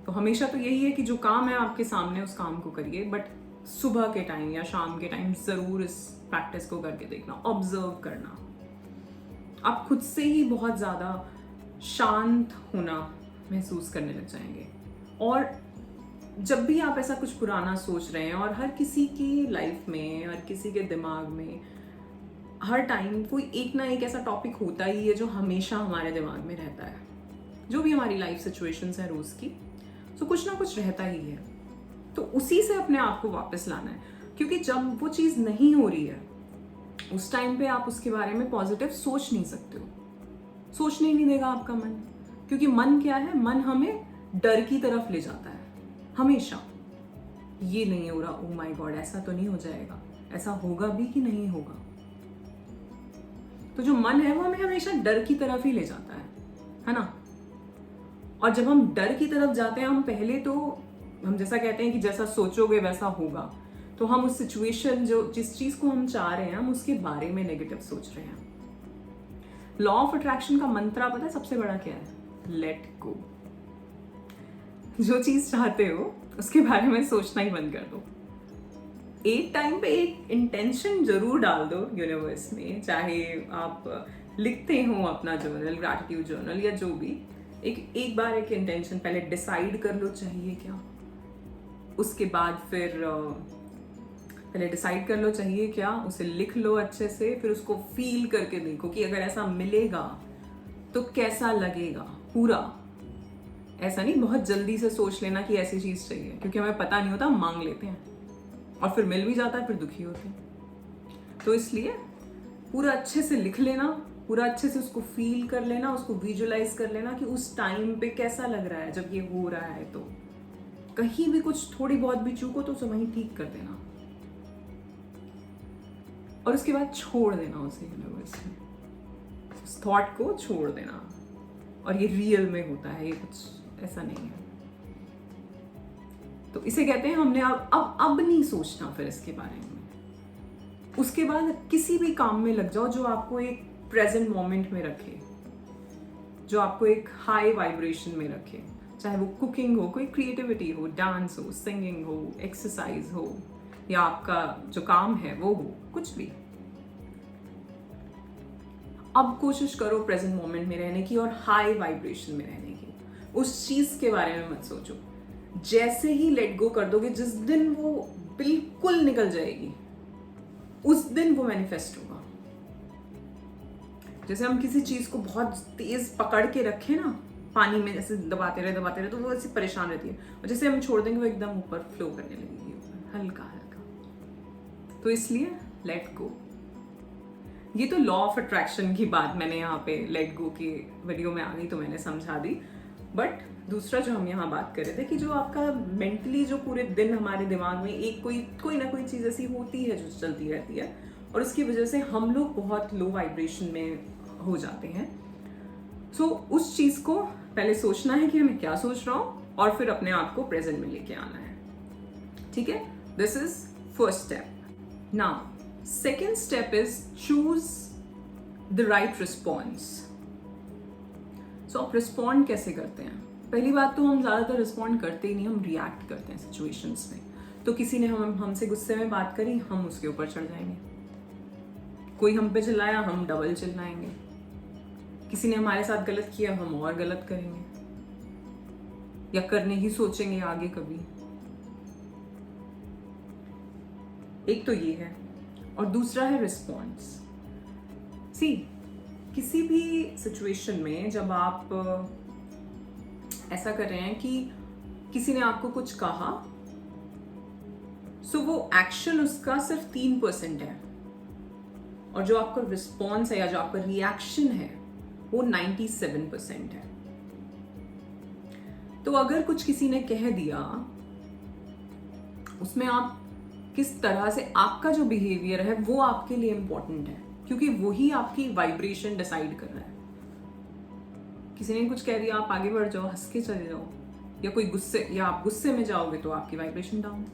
S1: तो हमेशा तो यही है कि जो काम है आपके सामने उस काम को करिए, बट सुबह के टाइम या शाम के टाइम ज़रूर इस प्रैक्टिस को करके देखना, ऑब्जर्व करना। आप खुद से ही बहुत ज़्यादा शांत होना महसूस करने लग जाएंगे। और जब भी आप ऐसा कुछ पुराना सोच रहे हैं, और हर किसी की लाइफ में, हर किसी के दिमाग में हर टाइम कोई एक ना एक ऐसा टॉपिक होता ही है जो हमेशा हमारे दिमाग में रहता है, जो भी हमारी लाइफ सिचुएशंस है रोज़ की, तो कुछ ना कुछ रहता ही है। तो उसी से अपने आप को वापस लाना है, क्योंकि जब वो चीज़ नहीं हो रही है उस टाइम पे आप उसके बारे में पॉजिटिव सोच नहीं सकते हो, सोचने ही नहीं देगा आपका मन। क्योंकि मन क्या है? मन हमें डर की तरफ ले जाता है हमेशा। ये नहीं हो रहा, ओ माय गॉड ऐसा तो नहीं हो जाएगा, ऐसा होगा भी कि नहीं होगा। तो जो मन है वो हमें हमेशा डर की तरफ ही ले जाता है ना। और जब हम डर की तरफ जाते हैं, हम पहले तो हम जैसा कहते हैं कि जैसा सोचोगे वैसा होगा, तो हम उस सिचुएशन जिस चीज को हम चाह रहे हैं हम उसके बारे में नेगेटिव सोच रहे हैं। लॉ ऑफ अट्रैक्शन का मंत्र पता है सबसे बड़ा क्या है? Let go. जो चीज चाहते हो उसके बारे में सोचना ही बंद कर दो। एक टाइम पे एक इंटेंशन जरूर डाल दो यूनिवर्स में, चाहे आप लिखते हो अपना जर्नल, ग्रैटिट्यूड जर्नल या जो भी, एक बार एक इंटेंशन पहले डिसाइड कर लो चाहिए क्या, उसके बाद फिर पहले डिसाइड कर लो चाहिए क्या, उसे लिख लो अच्छे से, फिर उसको फील करके देखो कि अगर ऐसा मिलेगा तो कैसा लगेगा पूरा। ऐसा नहीं बहुत जल्दी से सोच लेना कि ऐसी चीज चाहिए, क्योंकि हमें पता नहीं होता, हम मांग लेते हैं और फिर मिल भी जाता है, फिर दुखी होते हैं। तो इसलिए पूरा अच्छे से लिख लेना, पूरा अच्छे से उसको फील कर लेना, उसको विजुअलाइज कर लेना कि उस टाइम पे कैसा लग रहा है जब ये हो रहा है। तो कहीं भी कुछ थोड़ी बहुत भी चूक हो तो उसे वहीं ठीक कर देना और उसके बाद छोड़ देना उसे यूनिवर्स में, उस थॉट को छोड़ देना। और ये रियल में होता है, ये कुछ ऐसा नहीं है। तो इसे कहते हैं हमने अब नहीं सोचना फिर इसके बारे में। उसके बाद किसी भी काम में लग जाओ जो आपको एक प्रेजेंट मोमेंट में रखे, जो आपको एक हाई वाइब्रेशन में रखे, चाहे वो कुकिंग हो, कोई क्रिएटिविटी हो, डांस हो, सिंगिंग हो, एक्सरसाइज हो, या आपका जो काम है वो हो, कुछ भी। अब कोशिश करो प्रेजेंट मोमेंट में रहने की और हाई वाइब्रेशन में रहने की। उस चीज के बारे में मत सोचो। जैसे ही लेट गो कर दोगे, जिस दिन वो बिल्कुल निकल जाएगी, उस दिन वो मैनिफेस्ट होगा। जैसे हम किसी चीज को बहुत तेज पकड़ के रखें ना, पानी में जैसे दबाते रहे तो वो ऐसे परेशान रहती है, और जैसे हम छोड़ देंगे वो एकदम ऊपर फ्लो करने लगेगी, हल्का हल्का। तो इसलिए लेट गो। ये तो लॉ ऑफ अट्रैक्शन की बात मैंने यहाँ पे लेट गो की वीडियो में आ गई तो मैंने समझा दी। बट दूसरा जो हम यहाँ बात कर रहे थे कि जो आपका मेंटली जो पूरे दिन हमारे दिमाग में एक कोई ना कोई चीज़ ऐसी होती है जो चलती रहती है, और उसकी वजह से हम लोग बहुत लो वाइब्रेशन में हो जाते हैं। सो उस चीज़ को पहले सोचना है कि मैं क्या सोच रहा हूँ, और फिर अपने आप को प्रेजेंट में लेके आना है। ठीक है, this is first step. Now second step is choose the right response. So आप रिस्पॉन्ड कैसे करते हैं? पहली बात तो हम ज़्यादातर रिस्पॉन्ड करते ही नहीं, हम रिएक्ट करते हैं सिचुएशंस में। तो किसी ने हमसे गुस्से में बात करी, हम उसके ऊपर चढ़ जाएंगे। कोई हम पे चिल्लाया, हम डबल चिल्लाएंगे। किसी ने हमारे साथ गलत किया, हम और गलत करेंगे या करने ही सोचेंगे आगे कभी। एक तो ये है, और दूसरा है रिस्पॉन्स। सी, किसी भी सिचुएशन में जब आप ऐसा कर रहे हैं कि किसी ने आपको कुछ कहा, सो वो एक्शन उसका सिर्फ 3% है, और जो आपका रिस्पॉन्स है या जो आपका रिएक्शन है वो 97% है। तो अगर कुछ किसी ने कह दिया, उसमें आप किस तरह से, आपका जो बिहेवियर है वो आपके लिए इंपॉर्टेंट है, क्योंकि वही आपकी वाइब्रेशन डिसाइड कर रहा है। किसी ने कुछ कह दिया, आप आगे बढ़ जाओ, हंस के चले जाओ, या कोई गुस्से, या आप गुस्से में जाओगे तो आपकी वाइब्रेशन डाउन।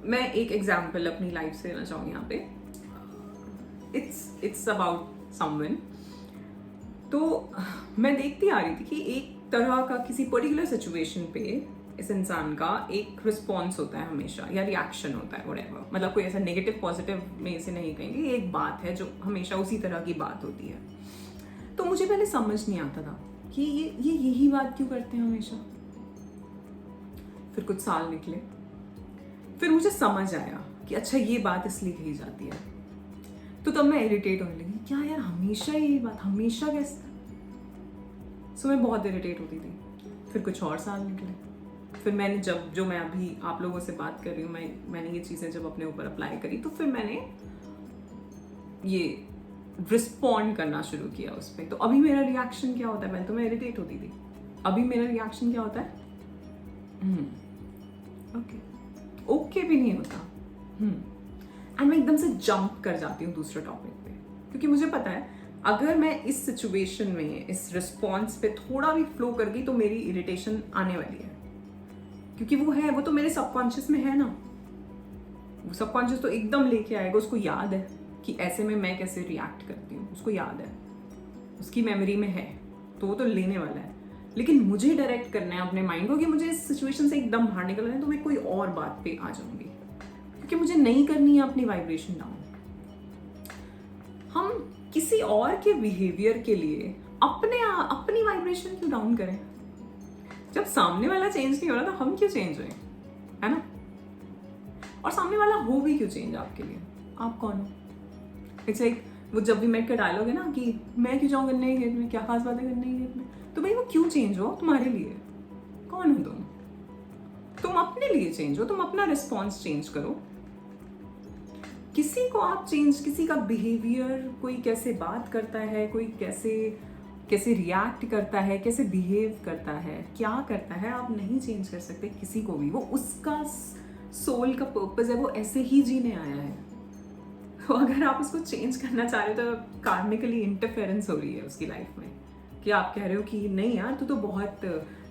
S1: मैं एक एग्जाम्पल अपनी लाइफ से लेना चाहूंगी यहाँ पे। It's about someone. तो मैं देखती आ रही थी कि एक तरह का किसी पर्टिकुलर सिचुएशन पे इस इंसान का एक रिस्पॉन्स होता है हमेशा, या रिएक्शन होता है, व्हाटएवर। मतलब कोई ऐसा नेगेटिव पॉजिटिव में इसे नहीं कहेंगे, ये एक बात है जो हमेशा उसी तरह की बात होती है। तो मुझे पहले समझ नहीं आता था कि ये यही बात क्यों करते हैं हमेशा। फिर कुछ साल निकले, फिर मुझे समझ आया कि अच्छा ये बात इसलिए कही जाती है। तो तब मैं इरिटेट होने लगी, क्या यार हमेशा यही बात, हमेशा कैसे। सो मैं बहुत इरिटेट होती थी। फिर कुछ और साल निकले, फिर मैंने जो मैं अभी आप लोगों से बात कर रही हूँ, मैंने ये चीज़ें जब अपने ऊपर अप्लाई करी, तो फिर मैंने ये रिस्पॉन्ड करना शुरू किया उस पर। तो अभी मेरा रिएक्शन क्या होता है? पहले तो मैं इरिटेट होती थी, अभी मेरा रिएक्शन क्या होता है? ओके भी नहीं होता, एंड मैं एकदम से जंप कर जाती हूँ दूसरे टॉपिक पे, क्योंकि मुझे पता है अगर मैं इस सिचुएशन में इस रिस्पॉन्स पे थोड़ा भी फ्लो कर गई तो मेरी इरिटेशन आने वाली है, क्योंकि वो तो मेरे सबकॉन्शियस में है ना। वो सबकॉन्शियस तो एकदम लेके आएगा, उसको याद है कि ऐसे में मैं कैसे रिएक्ट करती हूँ, उसको याद है, उसकी मेमोरी में है, तो वो तो लेने वाला है। लेकिन मुझे डायरेक्ट करना है अपने माइंड को कि मुझे इस सिचुएशन से एकदम बाहर निकलना है, तो मैं कोई और बात पे आ जाऊंगी, क्योंकि मुझे नहीं करनी है अपनी वाइब्रेशन डाउन। हम किसी और के बिहेवियर के लिए अपनी वाइब्रेशन क्यों डाउन करें? जब सामने वाला चेंज नहीं हो रहा तो हम क्यों चेंज हुए, है ना? और सामने वाला हो भी क्यों चेंज आपके लिए? आप कौन हो? इट्स लाइक वो जब भी मेट का डायलॉग है ना कि मैं क्यों जाऊँ गन्ने के खेत में, क्या खास बात है गन्ने के खेत में, तो भाई वो क्यों चेंज हो तुम्हारे लिए? कौन हो तुम अपने लिए चेंज हो, तुम अपना रिस्पॉन्स चेंज करो। किसी को आप चेंज, किसी का बिहेवियर, कोई कैसे बात करता है, कोई कैसे रिएक्ट करता है, कैसे बिहेव करता है, क्या करता है, आप नहीं चेंज कर सकते किसी को भी। वो उसका सोल का पर्पस है, वो ऐसे ही जीने आया है। तो अगर आप उसको चेंज करना चाह रहे हो तो कार्मिकली इंटरफेरेंस हो रही है उसकी लाइफ में, कि आप कह रहे हो कि नहीं यार तू तो बहुत,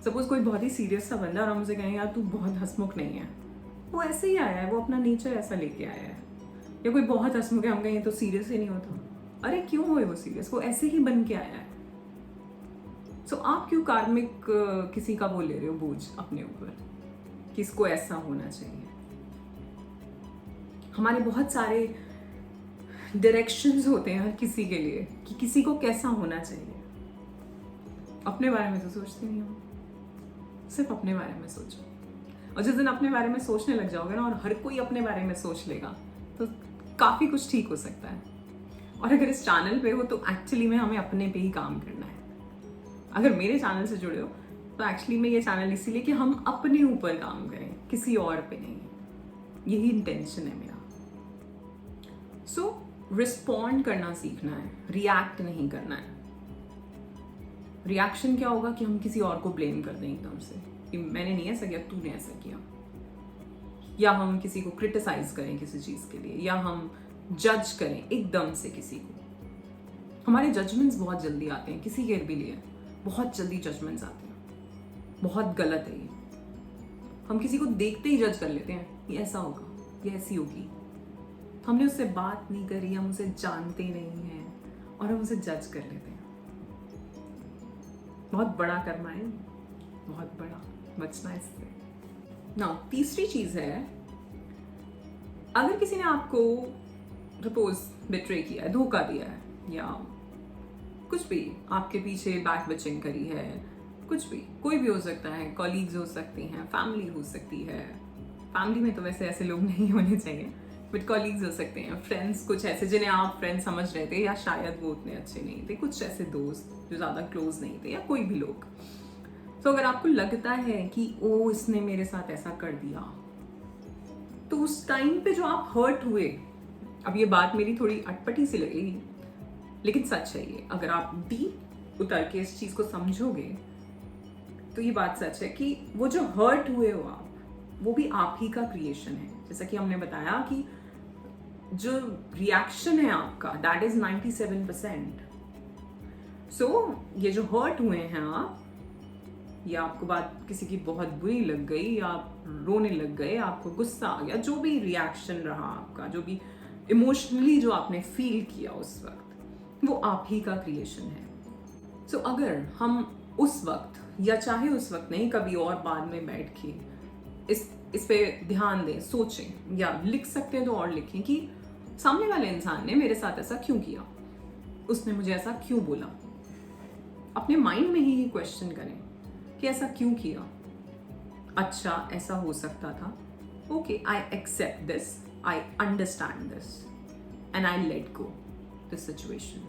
S1: सपोज कोई बहुत ही सीरियस सा बंदा और हम उसे कहें यार तू बहुत हंसमुख नहीं है, वो ऐसे ही आया है, वो अपना नेचर ऐसा लेके आया है। या कोई बहुत हंसमुख है, हम कहें तो सीरियस ही नहीं होता, अरे क्यों हुए वो सीरियस, वो ऐसे ही बन के आया है। सो आप क्यों कार्मिक किसी का वो ले रहे हो बोझ अपने ऊपर, किसको ऐसा होना चाहिए। हमारे बहुत सारे डायरेक्शंस होते हैं हर किसी के लिए कि किसी को कैसा होना चाहिए। अपने बारे में तो सोचते नहीं हो, सिर्फ अपने बारे में सोचो। और जिस दिन अपने बारे में सोचने लग जाओगे ना, और हर कोई अपने बारे में सोच लेगा, तो काफ़ी कुछ ठीक हो सकता है। और अगर इस चैनल पे हो तो एक्चुअली में हमें अपने पे ही काम करना है। अगर मेरे चैनल से जुड़े हो तो एक्चुअली में ये चैनल इसीलिए कि हम अपने ऊपर काम करें, किसी और पे नहीं। यही इंटेंशन है मेरा। सो रिस्पॉन्ड करना सीखना है, रिएक्ट नहीं करना है। रिएक्शन क्या होगा कि हम किसी और को ब्लेम कर दें एकदम से कि मैंने नहीं ऐसा किया, तूने ऐसा किया। या हम किसी को क्रिटिसाइज करें किसी चीज़ के लिए, या हम जज करें एकदम से किसी को। हमारे जजमेंट्स बहुत जल्दी आते हैं किसी के भी लिए, बहुत जल्दी जजमेंट्स आते हैं। बहुत गलत है ये। हम किसी को देखते ही जज कर लेते हैं, ये ऐसा होगा, ये ऐसी होगी। हमने उससे बात नहीं करी, हम उसे जानते नहीं हैं और हम उसे जज कर लेते हैं। बहुत बड़ा कर्म है, बहुत बड़ा, बचना इससे। ना तीसरी चीज है, अगर किसी ने आपको सपोज बिट्रे किया है, धोखा दिया है, या कुछ भी आपके पीछे बैक बिचिंग करी है, कुछ भी, कोई भी हो सकता है, कॉलीग्स हो सकती हैं, फैमिली हो सकती है। फैमिली में तो वैसे ऐसे लोग नहीं होने चाहिए, बट कॉलीग्स हो सकते हैं, फ्रेंड्स कुछ ऐसे जिन्हें आप फ्रेंड समझ रहे थे, या शायद वो उतने अच्छे नहीं थे, कुछ ऐसे दोस्त जो ज़्यादा क्लोज नहीं थे, या कोई भी लोग। तो अगर आपको लगता है कि ओ इसने मेरे साथ ऐसा कर दिया, तो उस टाइम पे जो आप हर्ट हुए, अब ये बात मेरी थोड़ी अटपटी सी लगेगी लेकिन सच है ये, अगर आप डीप उतर के इस चीज को समझोगे तो ये बात सच है कि वो जो हर्ट हुए हो आप, वो भी आप ही का क्रिएशन है। जैसा कि हमने बताया कि जो रिएक्शन है आपका, दैट इज 97%। सो ये जो हर्ट हुए हैं आप, या आपको बात किसी की बहुत बुरी लग गई, या आप रोने लग गए, आपको गुस्सा आ गया, जो भी रिएक्शन रहा आपका, जो भी इमोशनली जो आपने फील किया उस वक्त, वो आप ही का क्रिएशन है। सो अगर हम उस वक्त, या चाहे उस वक्त नहीं, कभी और बाद में बैठ के इस पे ध्यान दें, सोचें, या लिख सकते हैं तो और लिखें कि सामने वाले इंसान ने मेरे साथ ऐसा क्यों किया, उसने मुझे ऐसा क्यों बोला। अपने माइंड में ही क्वेश्चन करें कि ऐसा क्यों किया, अच्छा ऐसा हो सकता था, okay I accept this, I understand this and I let go this situation.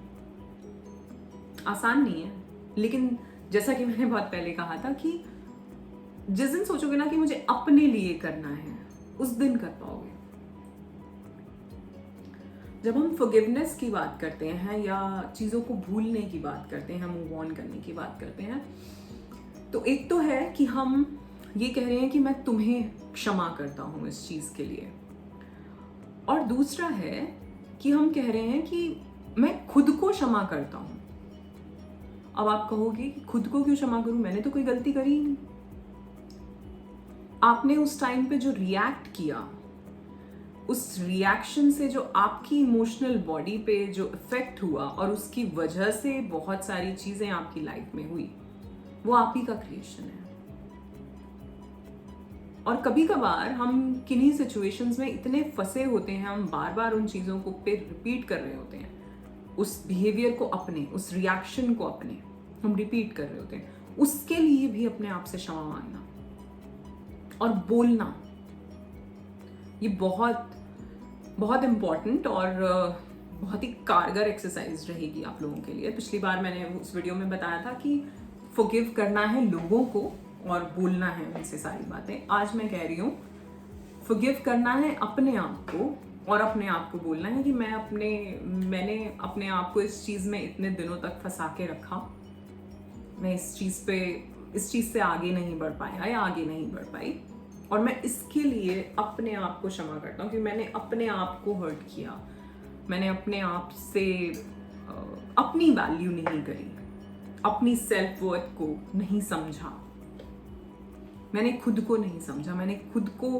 S1: आसान नहीं है, लेकिन जैसा कि मैंने बहुत पहले कहा था कि जिस दिन सोचोगे ना कि मुझे अपने लिए करना है, उस दिन कर पाओगे। जब हम फॉरगिवनेस की बात करते हैं, या चीज़ों को भूलने की बात करते हैं, मूव ऑन करने की बात करते हैं, तो एक तो है कि हम ये कह रहे हैं कि मैं तुम्हें क्षमा करता हूँ इस चीज़ के लिए, और दूसरा है कि हम कह रहे हैं कि मैं खुद को क्षमा करता हूँ। अब आप कहोगे कि खुद को क्यों क्षमा करूँ, मैंने तो कोई गलती करी ही नहीं। आपने उस टाइम पे जो रिएक्ट किया, उस रिएक्शन से जो आपकी इमोशनल बॉडी पे जो इफेक्ट हुआ, और उसकी वजह से बहुत सारी चीजें आपकी लाइफ में हुई, वो आप ही का क्रिएशन है। और कभी कभार हम किन्हीं सिचुएशंस में इतने फंसे होते हैं, हम बार बार उन चीजों को रिपीट कर रहे होते हैं, उस बिहेवियर को अपने, उस रिएक्शन को अपने हम रिपीट कर रहे होते हैं। उसके लिए भी अपने आप से क्षमा मांगना और बोलना, ये बहुत बहुत इम्पॉर्टेंट और बहुत ही कारगर एक्सरसाइज रहेगी आप लोगों के लिए। पिछली बार मैंने उस वीडियो में बताया था कि फॉरगिव करना है लोगों को और बोलना है उनसे सारी बातें। आज मैं कह रही हूँ फॉरगिव करना है अपने आप को और अपने आप को बोलना है कि मैंने अपने आप को इस चीज़ में इतने दिनों तक फंसा के रखा, मैं इस चीज़ से आगे नहीं बढ़ पाया या आगे नहीं बढ़ पाई, और मैं इसके लिए अपने आप को क्षमा करता हूँ कि मैंने अपने आप को हर्ट किया, मैंने अपने आप से अपनी वैल्यू नहीं करी, अपनी सेल्फ वर्थ को नहीं समझा, मैंने खुद को नहीं समझा, मैंने खुद को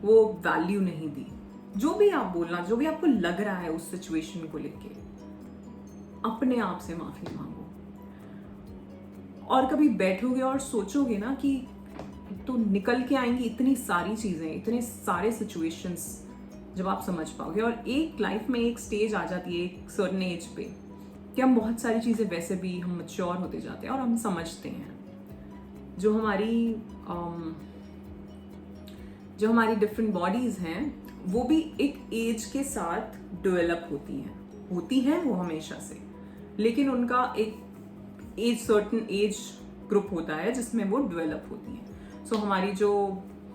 S1: वो वैल्यू नहीं दी। जो भी आप बोलना, जो भी आपको लग रहा है उस सिचुएशन को लेके, अपने आप से माफी मांगो। और कभी बैठोगे और सोचोगे ना कि तो निकल के आएंगी इतनी सारी चीजें, इतने सारे सिचुएशंस जब आप समझ पाओगे। और एक लाइफ में एक स्टेज आ जाती है एक सर्टेन एज पे कि हम बहुत सारी चीजें वैसे भी हम मैच्योर होते जाते हैं और हम समझते हैं। जो हमारी डिफरेंट बॉडीज हैं वो भी एक एज के साथ डेवलप होती हैं वो हमेशा से, लेकिन उनका एक सर्टेन एज ग्रुप होता है जिसमें वो डेवलप होती हैं। सो हमारी जो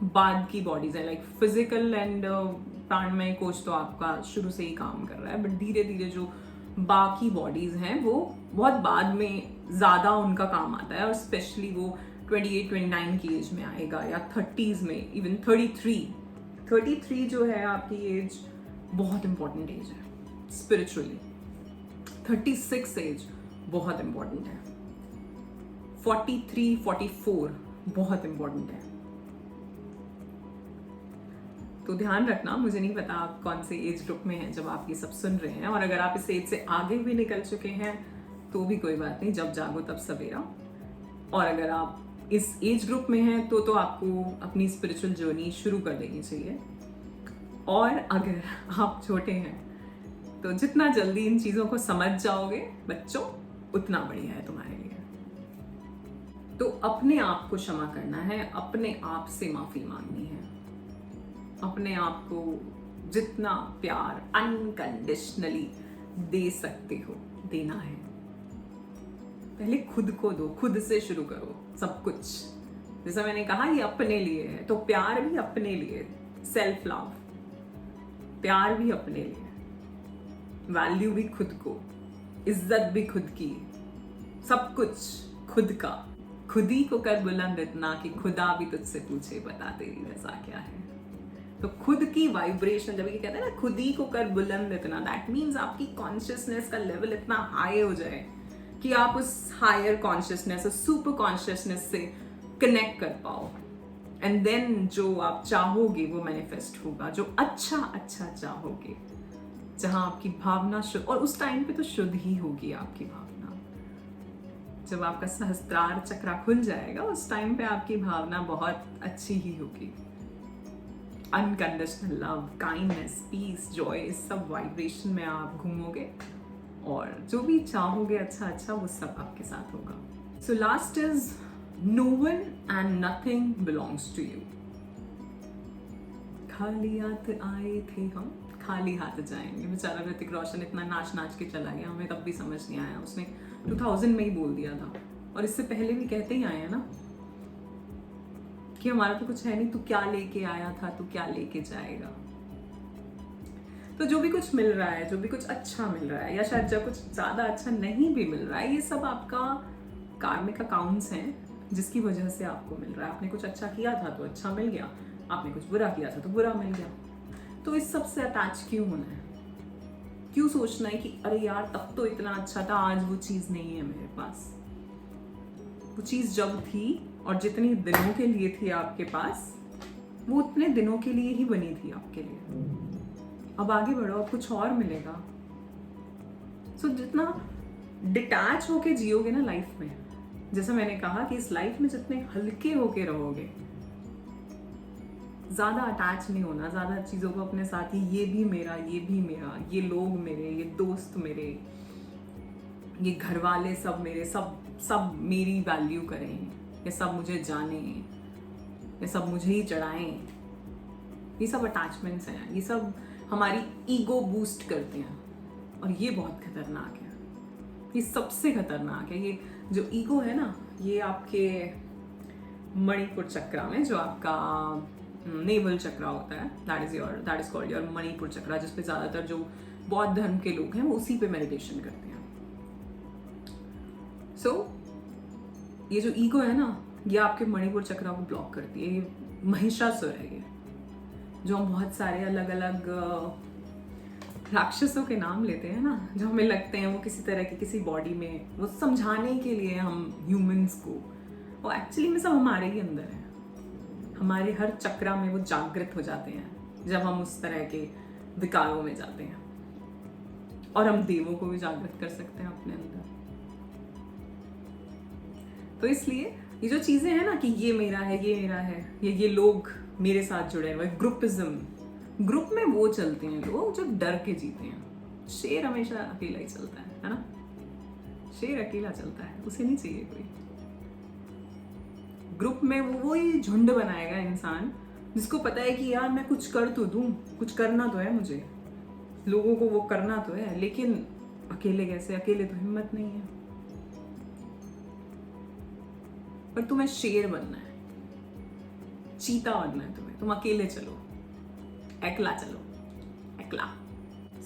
S1: बाद की बॉडीज है, लाइक फिजिकल एंड प्राणमय कोश तो आपका शुरू से ही काम कर रहा है, बट धीरे धीरे जो बाकी बॉडीज हैं वो बहुत बाद में ज्यादा उनका काम आता है, और स्पेशली वो 28-29 की एज में आएगा, या 30s में, इवन 33 जो है आपकी एज बहुत इंपॉर्टेंट एज है स्पिरिचुअली। 36 एज बहुत इंपॉर्टेंट है, 43-44 बहुत इंपॉर्टेंट है। तो ध्यान रखना, मुझे नहीं पता आप कौन से एज ग्रुप में हैं जब आप ये सब सुन रहे हैं, और अगर आप इस एज से आगे भी निकल चुके हैं तो भी कोई बात नहीं, जब जागो तब सवेरा। और अगर आप इस एज ग्रुप में हैं तो आपको अपनी स्पिरिचुअल जर्नी शुरू कर देनी चाहिए। और अगर आप छोटे हैं तो जितना जल्दी इन चीज़ों को समझ जाओगे बच्चों, उतना बढ़िया है तुम्हारे लिए। तो अपने आप को क्षमा करना है, अपने आप से माफ़ी मांगनी है, अपने आप को जितना प्यार अनकंडीशनली दे सकते हो देना है। पहले खुद को दो, खुद से शुरू करो सब कुछ। जैसा मैंने कहा ये अपने लिए है, तो प्यार भी अपने लिए, सेल्फ लव, प्यार भी अपने लिए, वैल्यू भी खुद को, इज्जत भी खुद की, सब कुछ खुद का। खुद ही को कर बुलंद इतना कि खुदा भी तुझसे पूछे बता तेरी रजा क्या है। तो खुद की वाइब्रेशन, जब ये कहते हैं ना खुद ही को कर बुलंद इतना, दैट मीन्स आपकी कॉन्शियसनेस का लेवल इतना हाई हो जाए कि आप उस हायर कॉन्शियसनेस, उस सुपर कॉन्शियसनेस से कनेक्ट कर पाओ, एंड देन जो आप चाहोगे वो मैनिफेस्ट होगा, जो अच्छा चाहोगे, जहां आपकी भावना शुद्ध, और उस टाइम पे तो शुद्ध ही होगी आपकी भावना। जब आपका सहस्त्रार चक्र खुल जाएगा उस टाइम पे आपकी भावना बहुत अच्छी ही होगी। Unconditional love, kindness, peace, joy, इस सब वाइब्रेशन में आप घूमोगे और जो भी चाहोगे अच्छा वो सब आपके साथ होगा। So last is no one and nothing belongs to you. खाली हाथ आए थे हम, खाली हाथ जाएंगे। बेचारा ऋतिक रोशन इतना नाच के चला गया, हमें तब भी समझ नहीं आया, उसने 2000 में ही बोल दिया था, और इससे पहले भी कहते ही आए हैं ना कि हमारा तो कुछ है नहीं, तू क्या लेके आया था, तू क्या लेके जाएगा। तो जो भी कुछ मिल रहा है, जो भी कुछ अच्छा मिल रहा है, या शायद जब कुछ ज्यादा अच्छा नहीं भी मिल रहा है, ये सब आपका कार्मिक अकाउंट्स हैं जिसकी वजह से आपको मिल रहा है। आपने कुछ अच्छा किया था तो अच्छा मिल गया, आपने कुछ बुरा किया था तो बुरा मिल गया। तो इस सब से अटैच क्यों होना है, क्यों सोचना है कि अरे यार तब तो इतना अच्छा था, आज वो चीज नहीं है मेरे पास। वो चीज जब थी और जितनी दिनों के लिए थी आपके पास, वो उतने दिनों के लिए ही बनी थी आपके लिए। अब आगे बढ़ो, अब कुछ और मिलेगा। सो जितना डिटैच होके जियोगे ना लाइफ में, जैसा मैंने कहा कि इस लाइफ में जितने हल्के होके रहोगे, ज्यादा अटैच नहीं होना, ज्यादा चीजों को अपने साथ ही ये भी मेरा, ये भी मेरा, ये लोग मेरे, ये दोस्त मेरे, ये घर वाले सब मेरे, सब मेरी वैल्यू करें, ये सब मुझे जाने, ये सब मुझे ही चढ़ाएं। ये सब अटैचमेंट्स हैं, ये सब हमारी ईगो बूस्ट करते हैं। और ये बहुत खतरनाक है, ये सबसे खतरनाक है। ये जो ईगो है ना, ये आपके मणिपुर चक्रा में, जो आपका नेवल चक्रा होता है, that is called your Manipur chakra, जिसपे ज्यादातर जो बौद्ध धर्म के लोग हैं वो उसी पे मेडिटेशन करते हैं। सो ये जो ईगो है ना, ये आपके मणिपुर चक्रा को ब्लॉक करती है। ये महिषासुर है, ये जो हम बहुत सारे अलग अलग राक्षसों के नाम लेते हैं ना, जो हमें लगते हैं वो किसी तरह की किसी बॉडी में, वो समझाने के लिए हम ह्यूमंस को, वो एक्चुअली में सब हमारे ही अंदर है। हमारे हर चक्रा में वो जागृत हो जाते हैं जब हम उस तरह के विकारों में जाते हैं, और हम देवों को भी जागृत कर सकते हैं अपने अंदर। तो इसलिए ये जो चीजें हैं ना कि ये मेरा है, ये मेरा है, ये लोग मेरे साथ जुड़े हुए, ग्रुपिज्म, ग्रुप में वो चलते हैं लोग जो डर के जीते हैं। शेर हमेशा अकेला ही चलता है ना, शेर अकेला चलता है, उसे नहीं चाहिए कोई। ग्रुप में वो ही झुंड बनाएगा इंसान जिसको पता है कि यार मैं कुछ कर तो दूं, कुछ करना तो है मुझे, लोगों को वो करना तो है, लेकिन अकेले कैसे, अकेले तो हिम्मत नहीं है। पर तुम्हें शेर बनना है, चीता बनना है तुम्हें, तुम अकेले चलो, एकला चलो, एकला।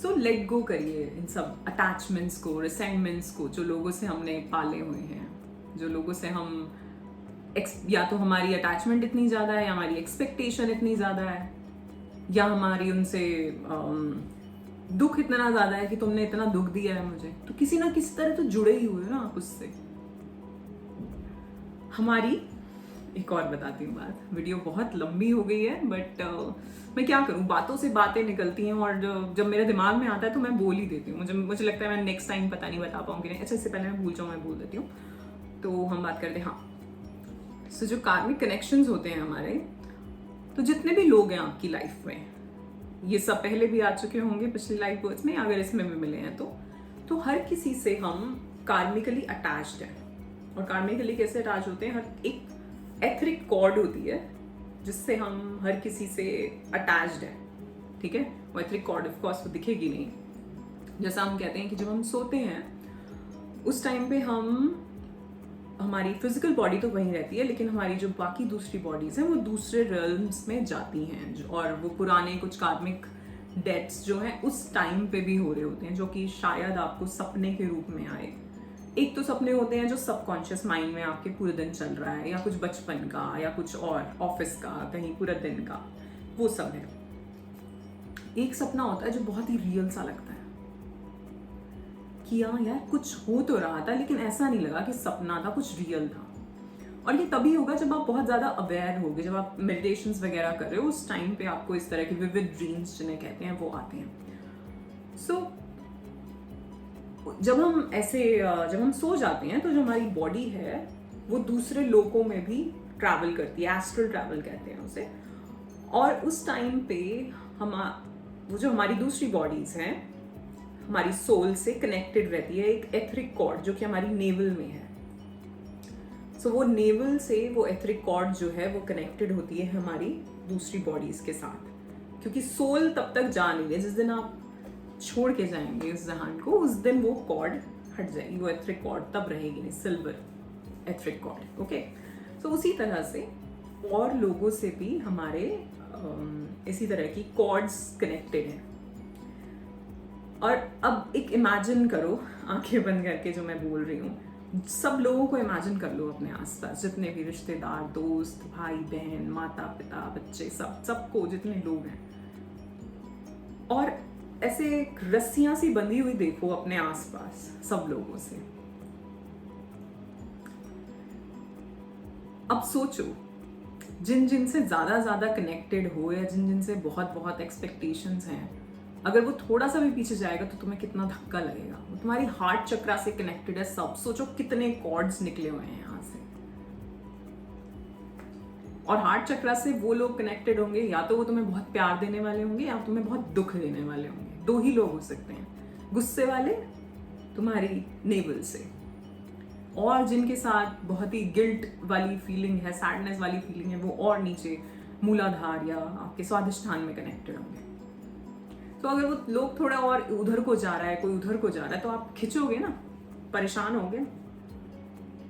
S1: सो लेट गो करिए इन सब अटैचमेंट्स को, रिसेंटमेंट्स को, जो लोगों से हमने पाले हुए हैं, जो लोगों से हम या तो हमारी अटैचमेंट इतनी ज़्यादा है, या हमारी एक्सपेक्टेशन इतनी ज़्यादा है, या हमारी उनसे दुख इतना ज़्यादा है कि तुमने इतना दुख दिया है मुझे, तो किसी ना किसी तरह तो जुड़े ही हुए ना आप उससे। हमारी एक और बताती हूँ बात, वीडियो बहुत लंबी हो गई है, बट मैं क्या करूँ, बातों से बातें निकलती हैं, और जब मेरे दिमाग में आता है तो मैं बोल ही देती हूँ। मुझे लगता है मैं नेक्स्ट टाइम पता नहीं बता पाऊंगी नहीं। अच्छा, इससे पहले मैं भूल जाऊँ, मैं बोल देती हूँ। तो हम बात करते हैं, हाँ, सो जो कार्मिक कनेक्शंस होते हैं हमारे, तो जितने भी लोग हैं आपकी लाइफ में, ये सब पहले भी आ चुके होंगे पिछली लाइफ बर्थ में, अगर इसमें भी मिले हैं तो हर किसी से हम कार्मिकली अटैच्ड हैं। और कार्मिकली कैसे अटैच होते हैं, हर एक एथरिक कॉर्ड होती है जिससे हम हर किसी से अटैच्ड है, ठीक है। वो एथरिक कॉर्ड ऑफ कोर्स वो दिखेगी नहीं। जैसा हम कहते हैं कि जब हम सोते हैं उस टाइम पे हमारी फिजिकल बॉडी तो वहीं रहती है, लेकिन हमारी जो बाकी दूसरी बॉडीज हैं वो दूसरे रियल्म्स में जाती हैं, और वो पुराने कुछ कार्मिक डेथ्स जो हैं उस टाइम पे भी हो रहे होते हैं, जो कि शायद आपको सपने के रूप में आए। एक तो सपने होते हैं जो सबकॉन्शियस माइंड में आपके पूरे दिन चल रहा है, या कुछ बचपन का, या कुछ और ऑफिस का, कहीं पूरा दिन का, वो सब है। एक सपना होता है जो बहुत ही रियल सा लगता है कि हाँ यार कुछ हो तो रहा था, लेकिन ऐसा नहीं लगा कि सपना था, कुछ रियल था। और ये तभी होगा जब आप बहुत ज़्यादा अवेयर होगे, जब आप मेडिटेशंस वगैरह कर रहे हो, उस टाइम पे आपको इस तरह के विविड ड्रीम्स जिन्हें कहते हैं वो आते हैं। सो जब हम सो जाते हैं तो जो हमारी बॉडी है वो दूसरे लोकों में भी ट्रैवल करती है, एस्ट्रल ट्रैवल कहते हैं उसे। और उस टाइम पे वो जो हमारी दूसरी बॉडीज हैं हमारी सोल से कनेक्टेड रहती है एक एथरिक कॉर्ड जो कि हमारी नेवल में है। सो वो नेवल से वो एथरिक कॉर्ड जो है वो कनेक्टेड होती है हमारी दूसरी बॉडीज के साथ, क्योंकि सोल तब तक जा नहीं है, जिस दिन आप छोड़ के जाएंगे इस जहान को, उस दिन वो कॉर्ड हट जाएगी, वो एथरिक कॉर्ड तब रहेगी नहीं, सिल्वर एथरिक कॉर्ड। ओके, सो उसी तरह से और लोगों से भी हमारे इसी तरह की कॉर्ड्स कनेक्टेड हैं। और अब एक इमेजिन करो आंखें बंद करके जो मैं बोल रही हूँ, सब लोगों को इमेजिन कर लो अपने आसपास, जितने भी रिश्तेदार, दोस्त, भाई बहन, माता पिता, बच्चे, सबको, जितने लोग हैं, और ऐसे रस्सियां सी बंधी हुई देखो अपने आसपास सब लोगों से। अब सोचो जिन से ज्यादा कनेक्टेड हो, या जिन से बहुत एक्सपेक्टेशंस हैं, अगर वो थोड़ा सा भी पीछे जाएगा तो तुम्हें कितना धक्का लगेगा। वो तुम्हारी हार्ट चक्रा से कनेक्टेड है सब, सोचो कितने कॉर्ड्स निकले हुए हैं यहाँ से। और हार्ट चक्रा से वो लोग कनेक्टेड होंगे, या तो वो तुम्हें बहुत प्यार देने वाले होंगे, या तुम्हें बहुत दुख देने वाले होंगे। दो ही लोग हो सकते हैं, गुस्से वाले तुम्हारी नेवल से, और जिनके साथ बहुत ही गिल्ट वाली फीलिंग है, सैडनेस वाली फीलिंग है, वो और नीचे मूलाधार या आपके स्वादिष्ठान में कनेक्टेड होंगे। तो अगर वो लोग थोड़ा और उधर को जा रहा है, कोई उधर को जा रहा है, तो आप खिंचोगे ना, परेशान होगे।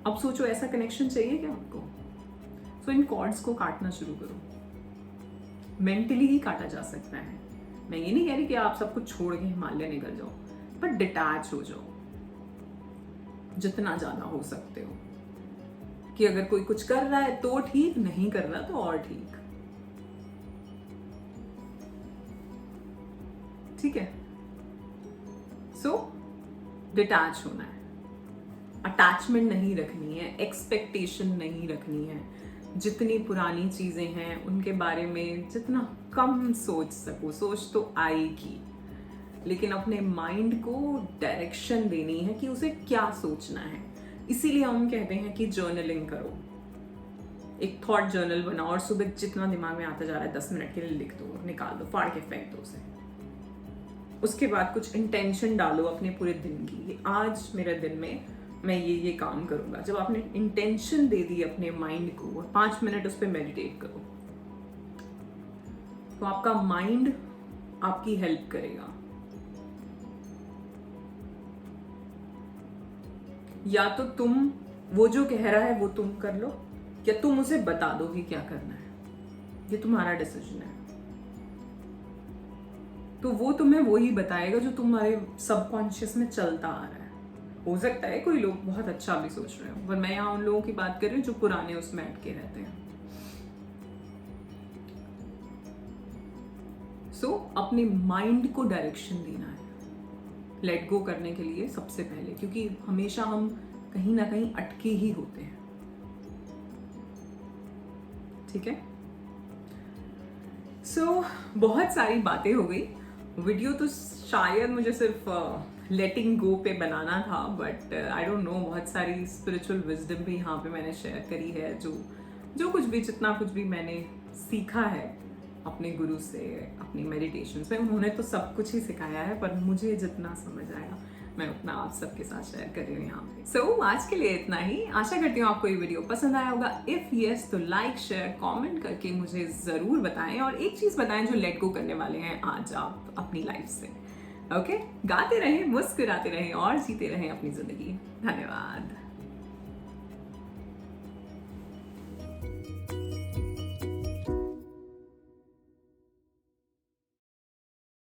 S1: अब सोचो ऐसा कनेक्शन चाहिए क्या आपको? सो इन कॉर्ड्स को काटना शुरू करो। मेंटली ही काटा जा सकता है। मैं ये नहीं कह रही कि आप सब कुछ छोड़ के हिमालय निकल जाओ, बट डिटैच हो जाओ जितना ज्यादा हो सकते हो। कि अगर कोई कुछ कर रहा है तो ठीक, नहीं कर रहा तो और ठीक। ठीक है? सो डिटैच होना है, अटैचमेंट नहीं रखनी है, एक्सपेक्टेशन नहीं रखनी है। जितनी पुरानी चीजें हैं उनके बारे में जितना कम सोच सको, सोच तो आएगी, लेकिन अपने माइंड को डायरेक्शन देनी है कि उसे क्या सोचना है। इसीलिए हम कहते हैं कि जर्नलिंग करो, एक थॉट जर्नल बनाओ और सुबह जितना दिमाग में आता जा रहा है 10 मिनट के लिए लिख दो, निकाल दो, फाड़ के फेंक दो उसे। उसके बाद कुछ इंटेंशन डालो अपने पूरे दिन की, आज मेरे दिन में मैं ये काम करूंगा। जब आपने इंटेंशन दे दी अपने माइंड को, 5 मिनट उस पर मेडिटेट करो, तो आपका माइंड आपकी हेल्प करेगा। या तो तुम वो जो कह रहा है वो तुम कर लो, या तुम उसे बता दो कि क्या करना है। ये तुम्हारा डिसीजन है। तो वो तुम्हें वही बताएगा जो तुम्हारे सबकॉन्शियस में चलता आ रहा है। हो सकता है कोई लोग बहुत अच्छा भी सोच रहे हो, पर मैं यहाँ उन लोगों की बात कर रही हूँ जो पुराने उसमें अटके रहते हैं। सो अपने माइंड को डायरेक्शन देना है लेट गो करने के लिए सबसे पहले, क्योंकि हमेशा हम कहीं ना कहीं अटके ही होते हैं। ठीक है? सो बहुत सारी बातें हो गई। वीडियो तो शायद मुझे सिर्फ लेटिंग गो पे बनाना था, बट आई डोंट नो, बहुत सारी स्पिरिचुअल विजडम भी यहाँ पे मैंने शेयर करी है। जो कुछ भी, जितना कुछ भी मैंने सीखा है अपने गुरु से, अपनी मेडिटेशंस में, उन्होंने तो सब कुछ ही सिखाया है, पर मुझे जितना समझ आया मैं उतना आप सबके साथ शेयर कर रही हूँ यहाँ पे। सो आज के लिए इतना ही। आशा करती हूँ आपको ये वीडियो पसंद आया होगा। इफ यस तो लाइक, शेयर, कमेंट करके मुझे जरूर बताएं, और एक चीज बताएं जो लेट गो करने वाले हैं आज आप अपनी लाइफ से। ओके? गाते रहें, मुस्कुराते रहें और जीते रहें अपनी जिंदगी। धन्यवाद।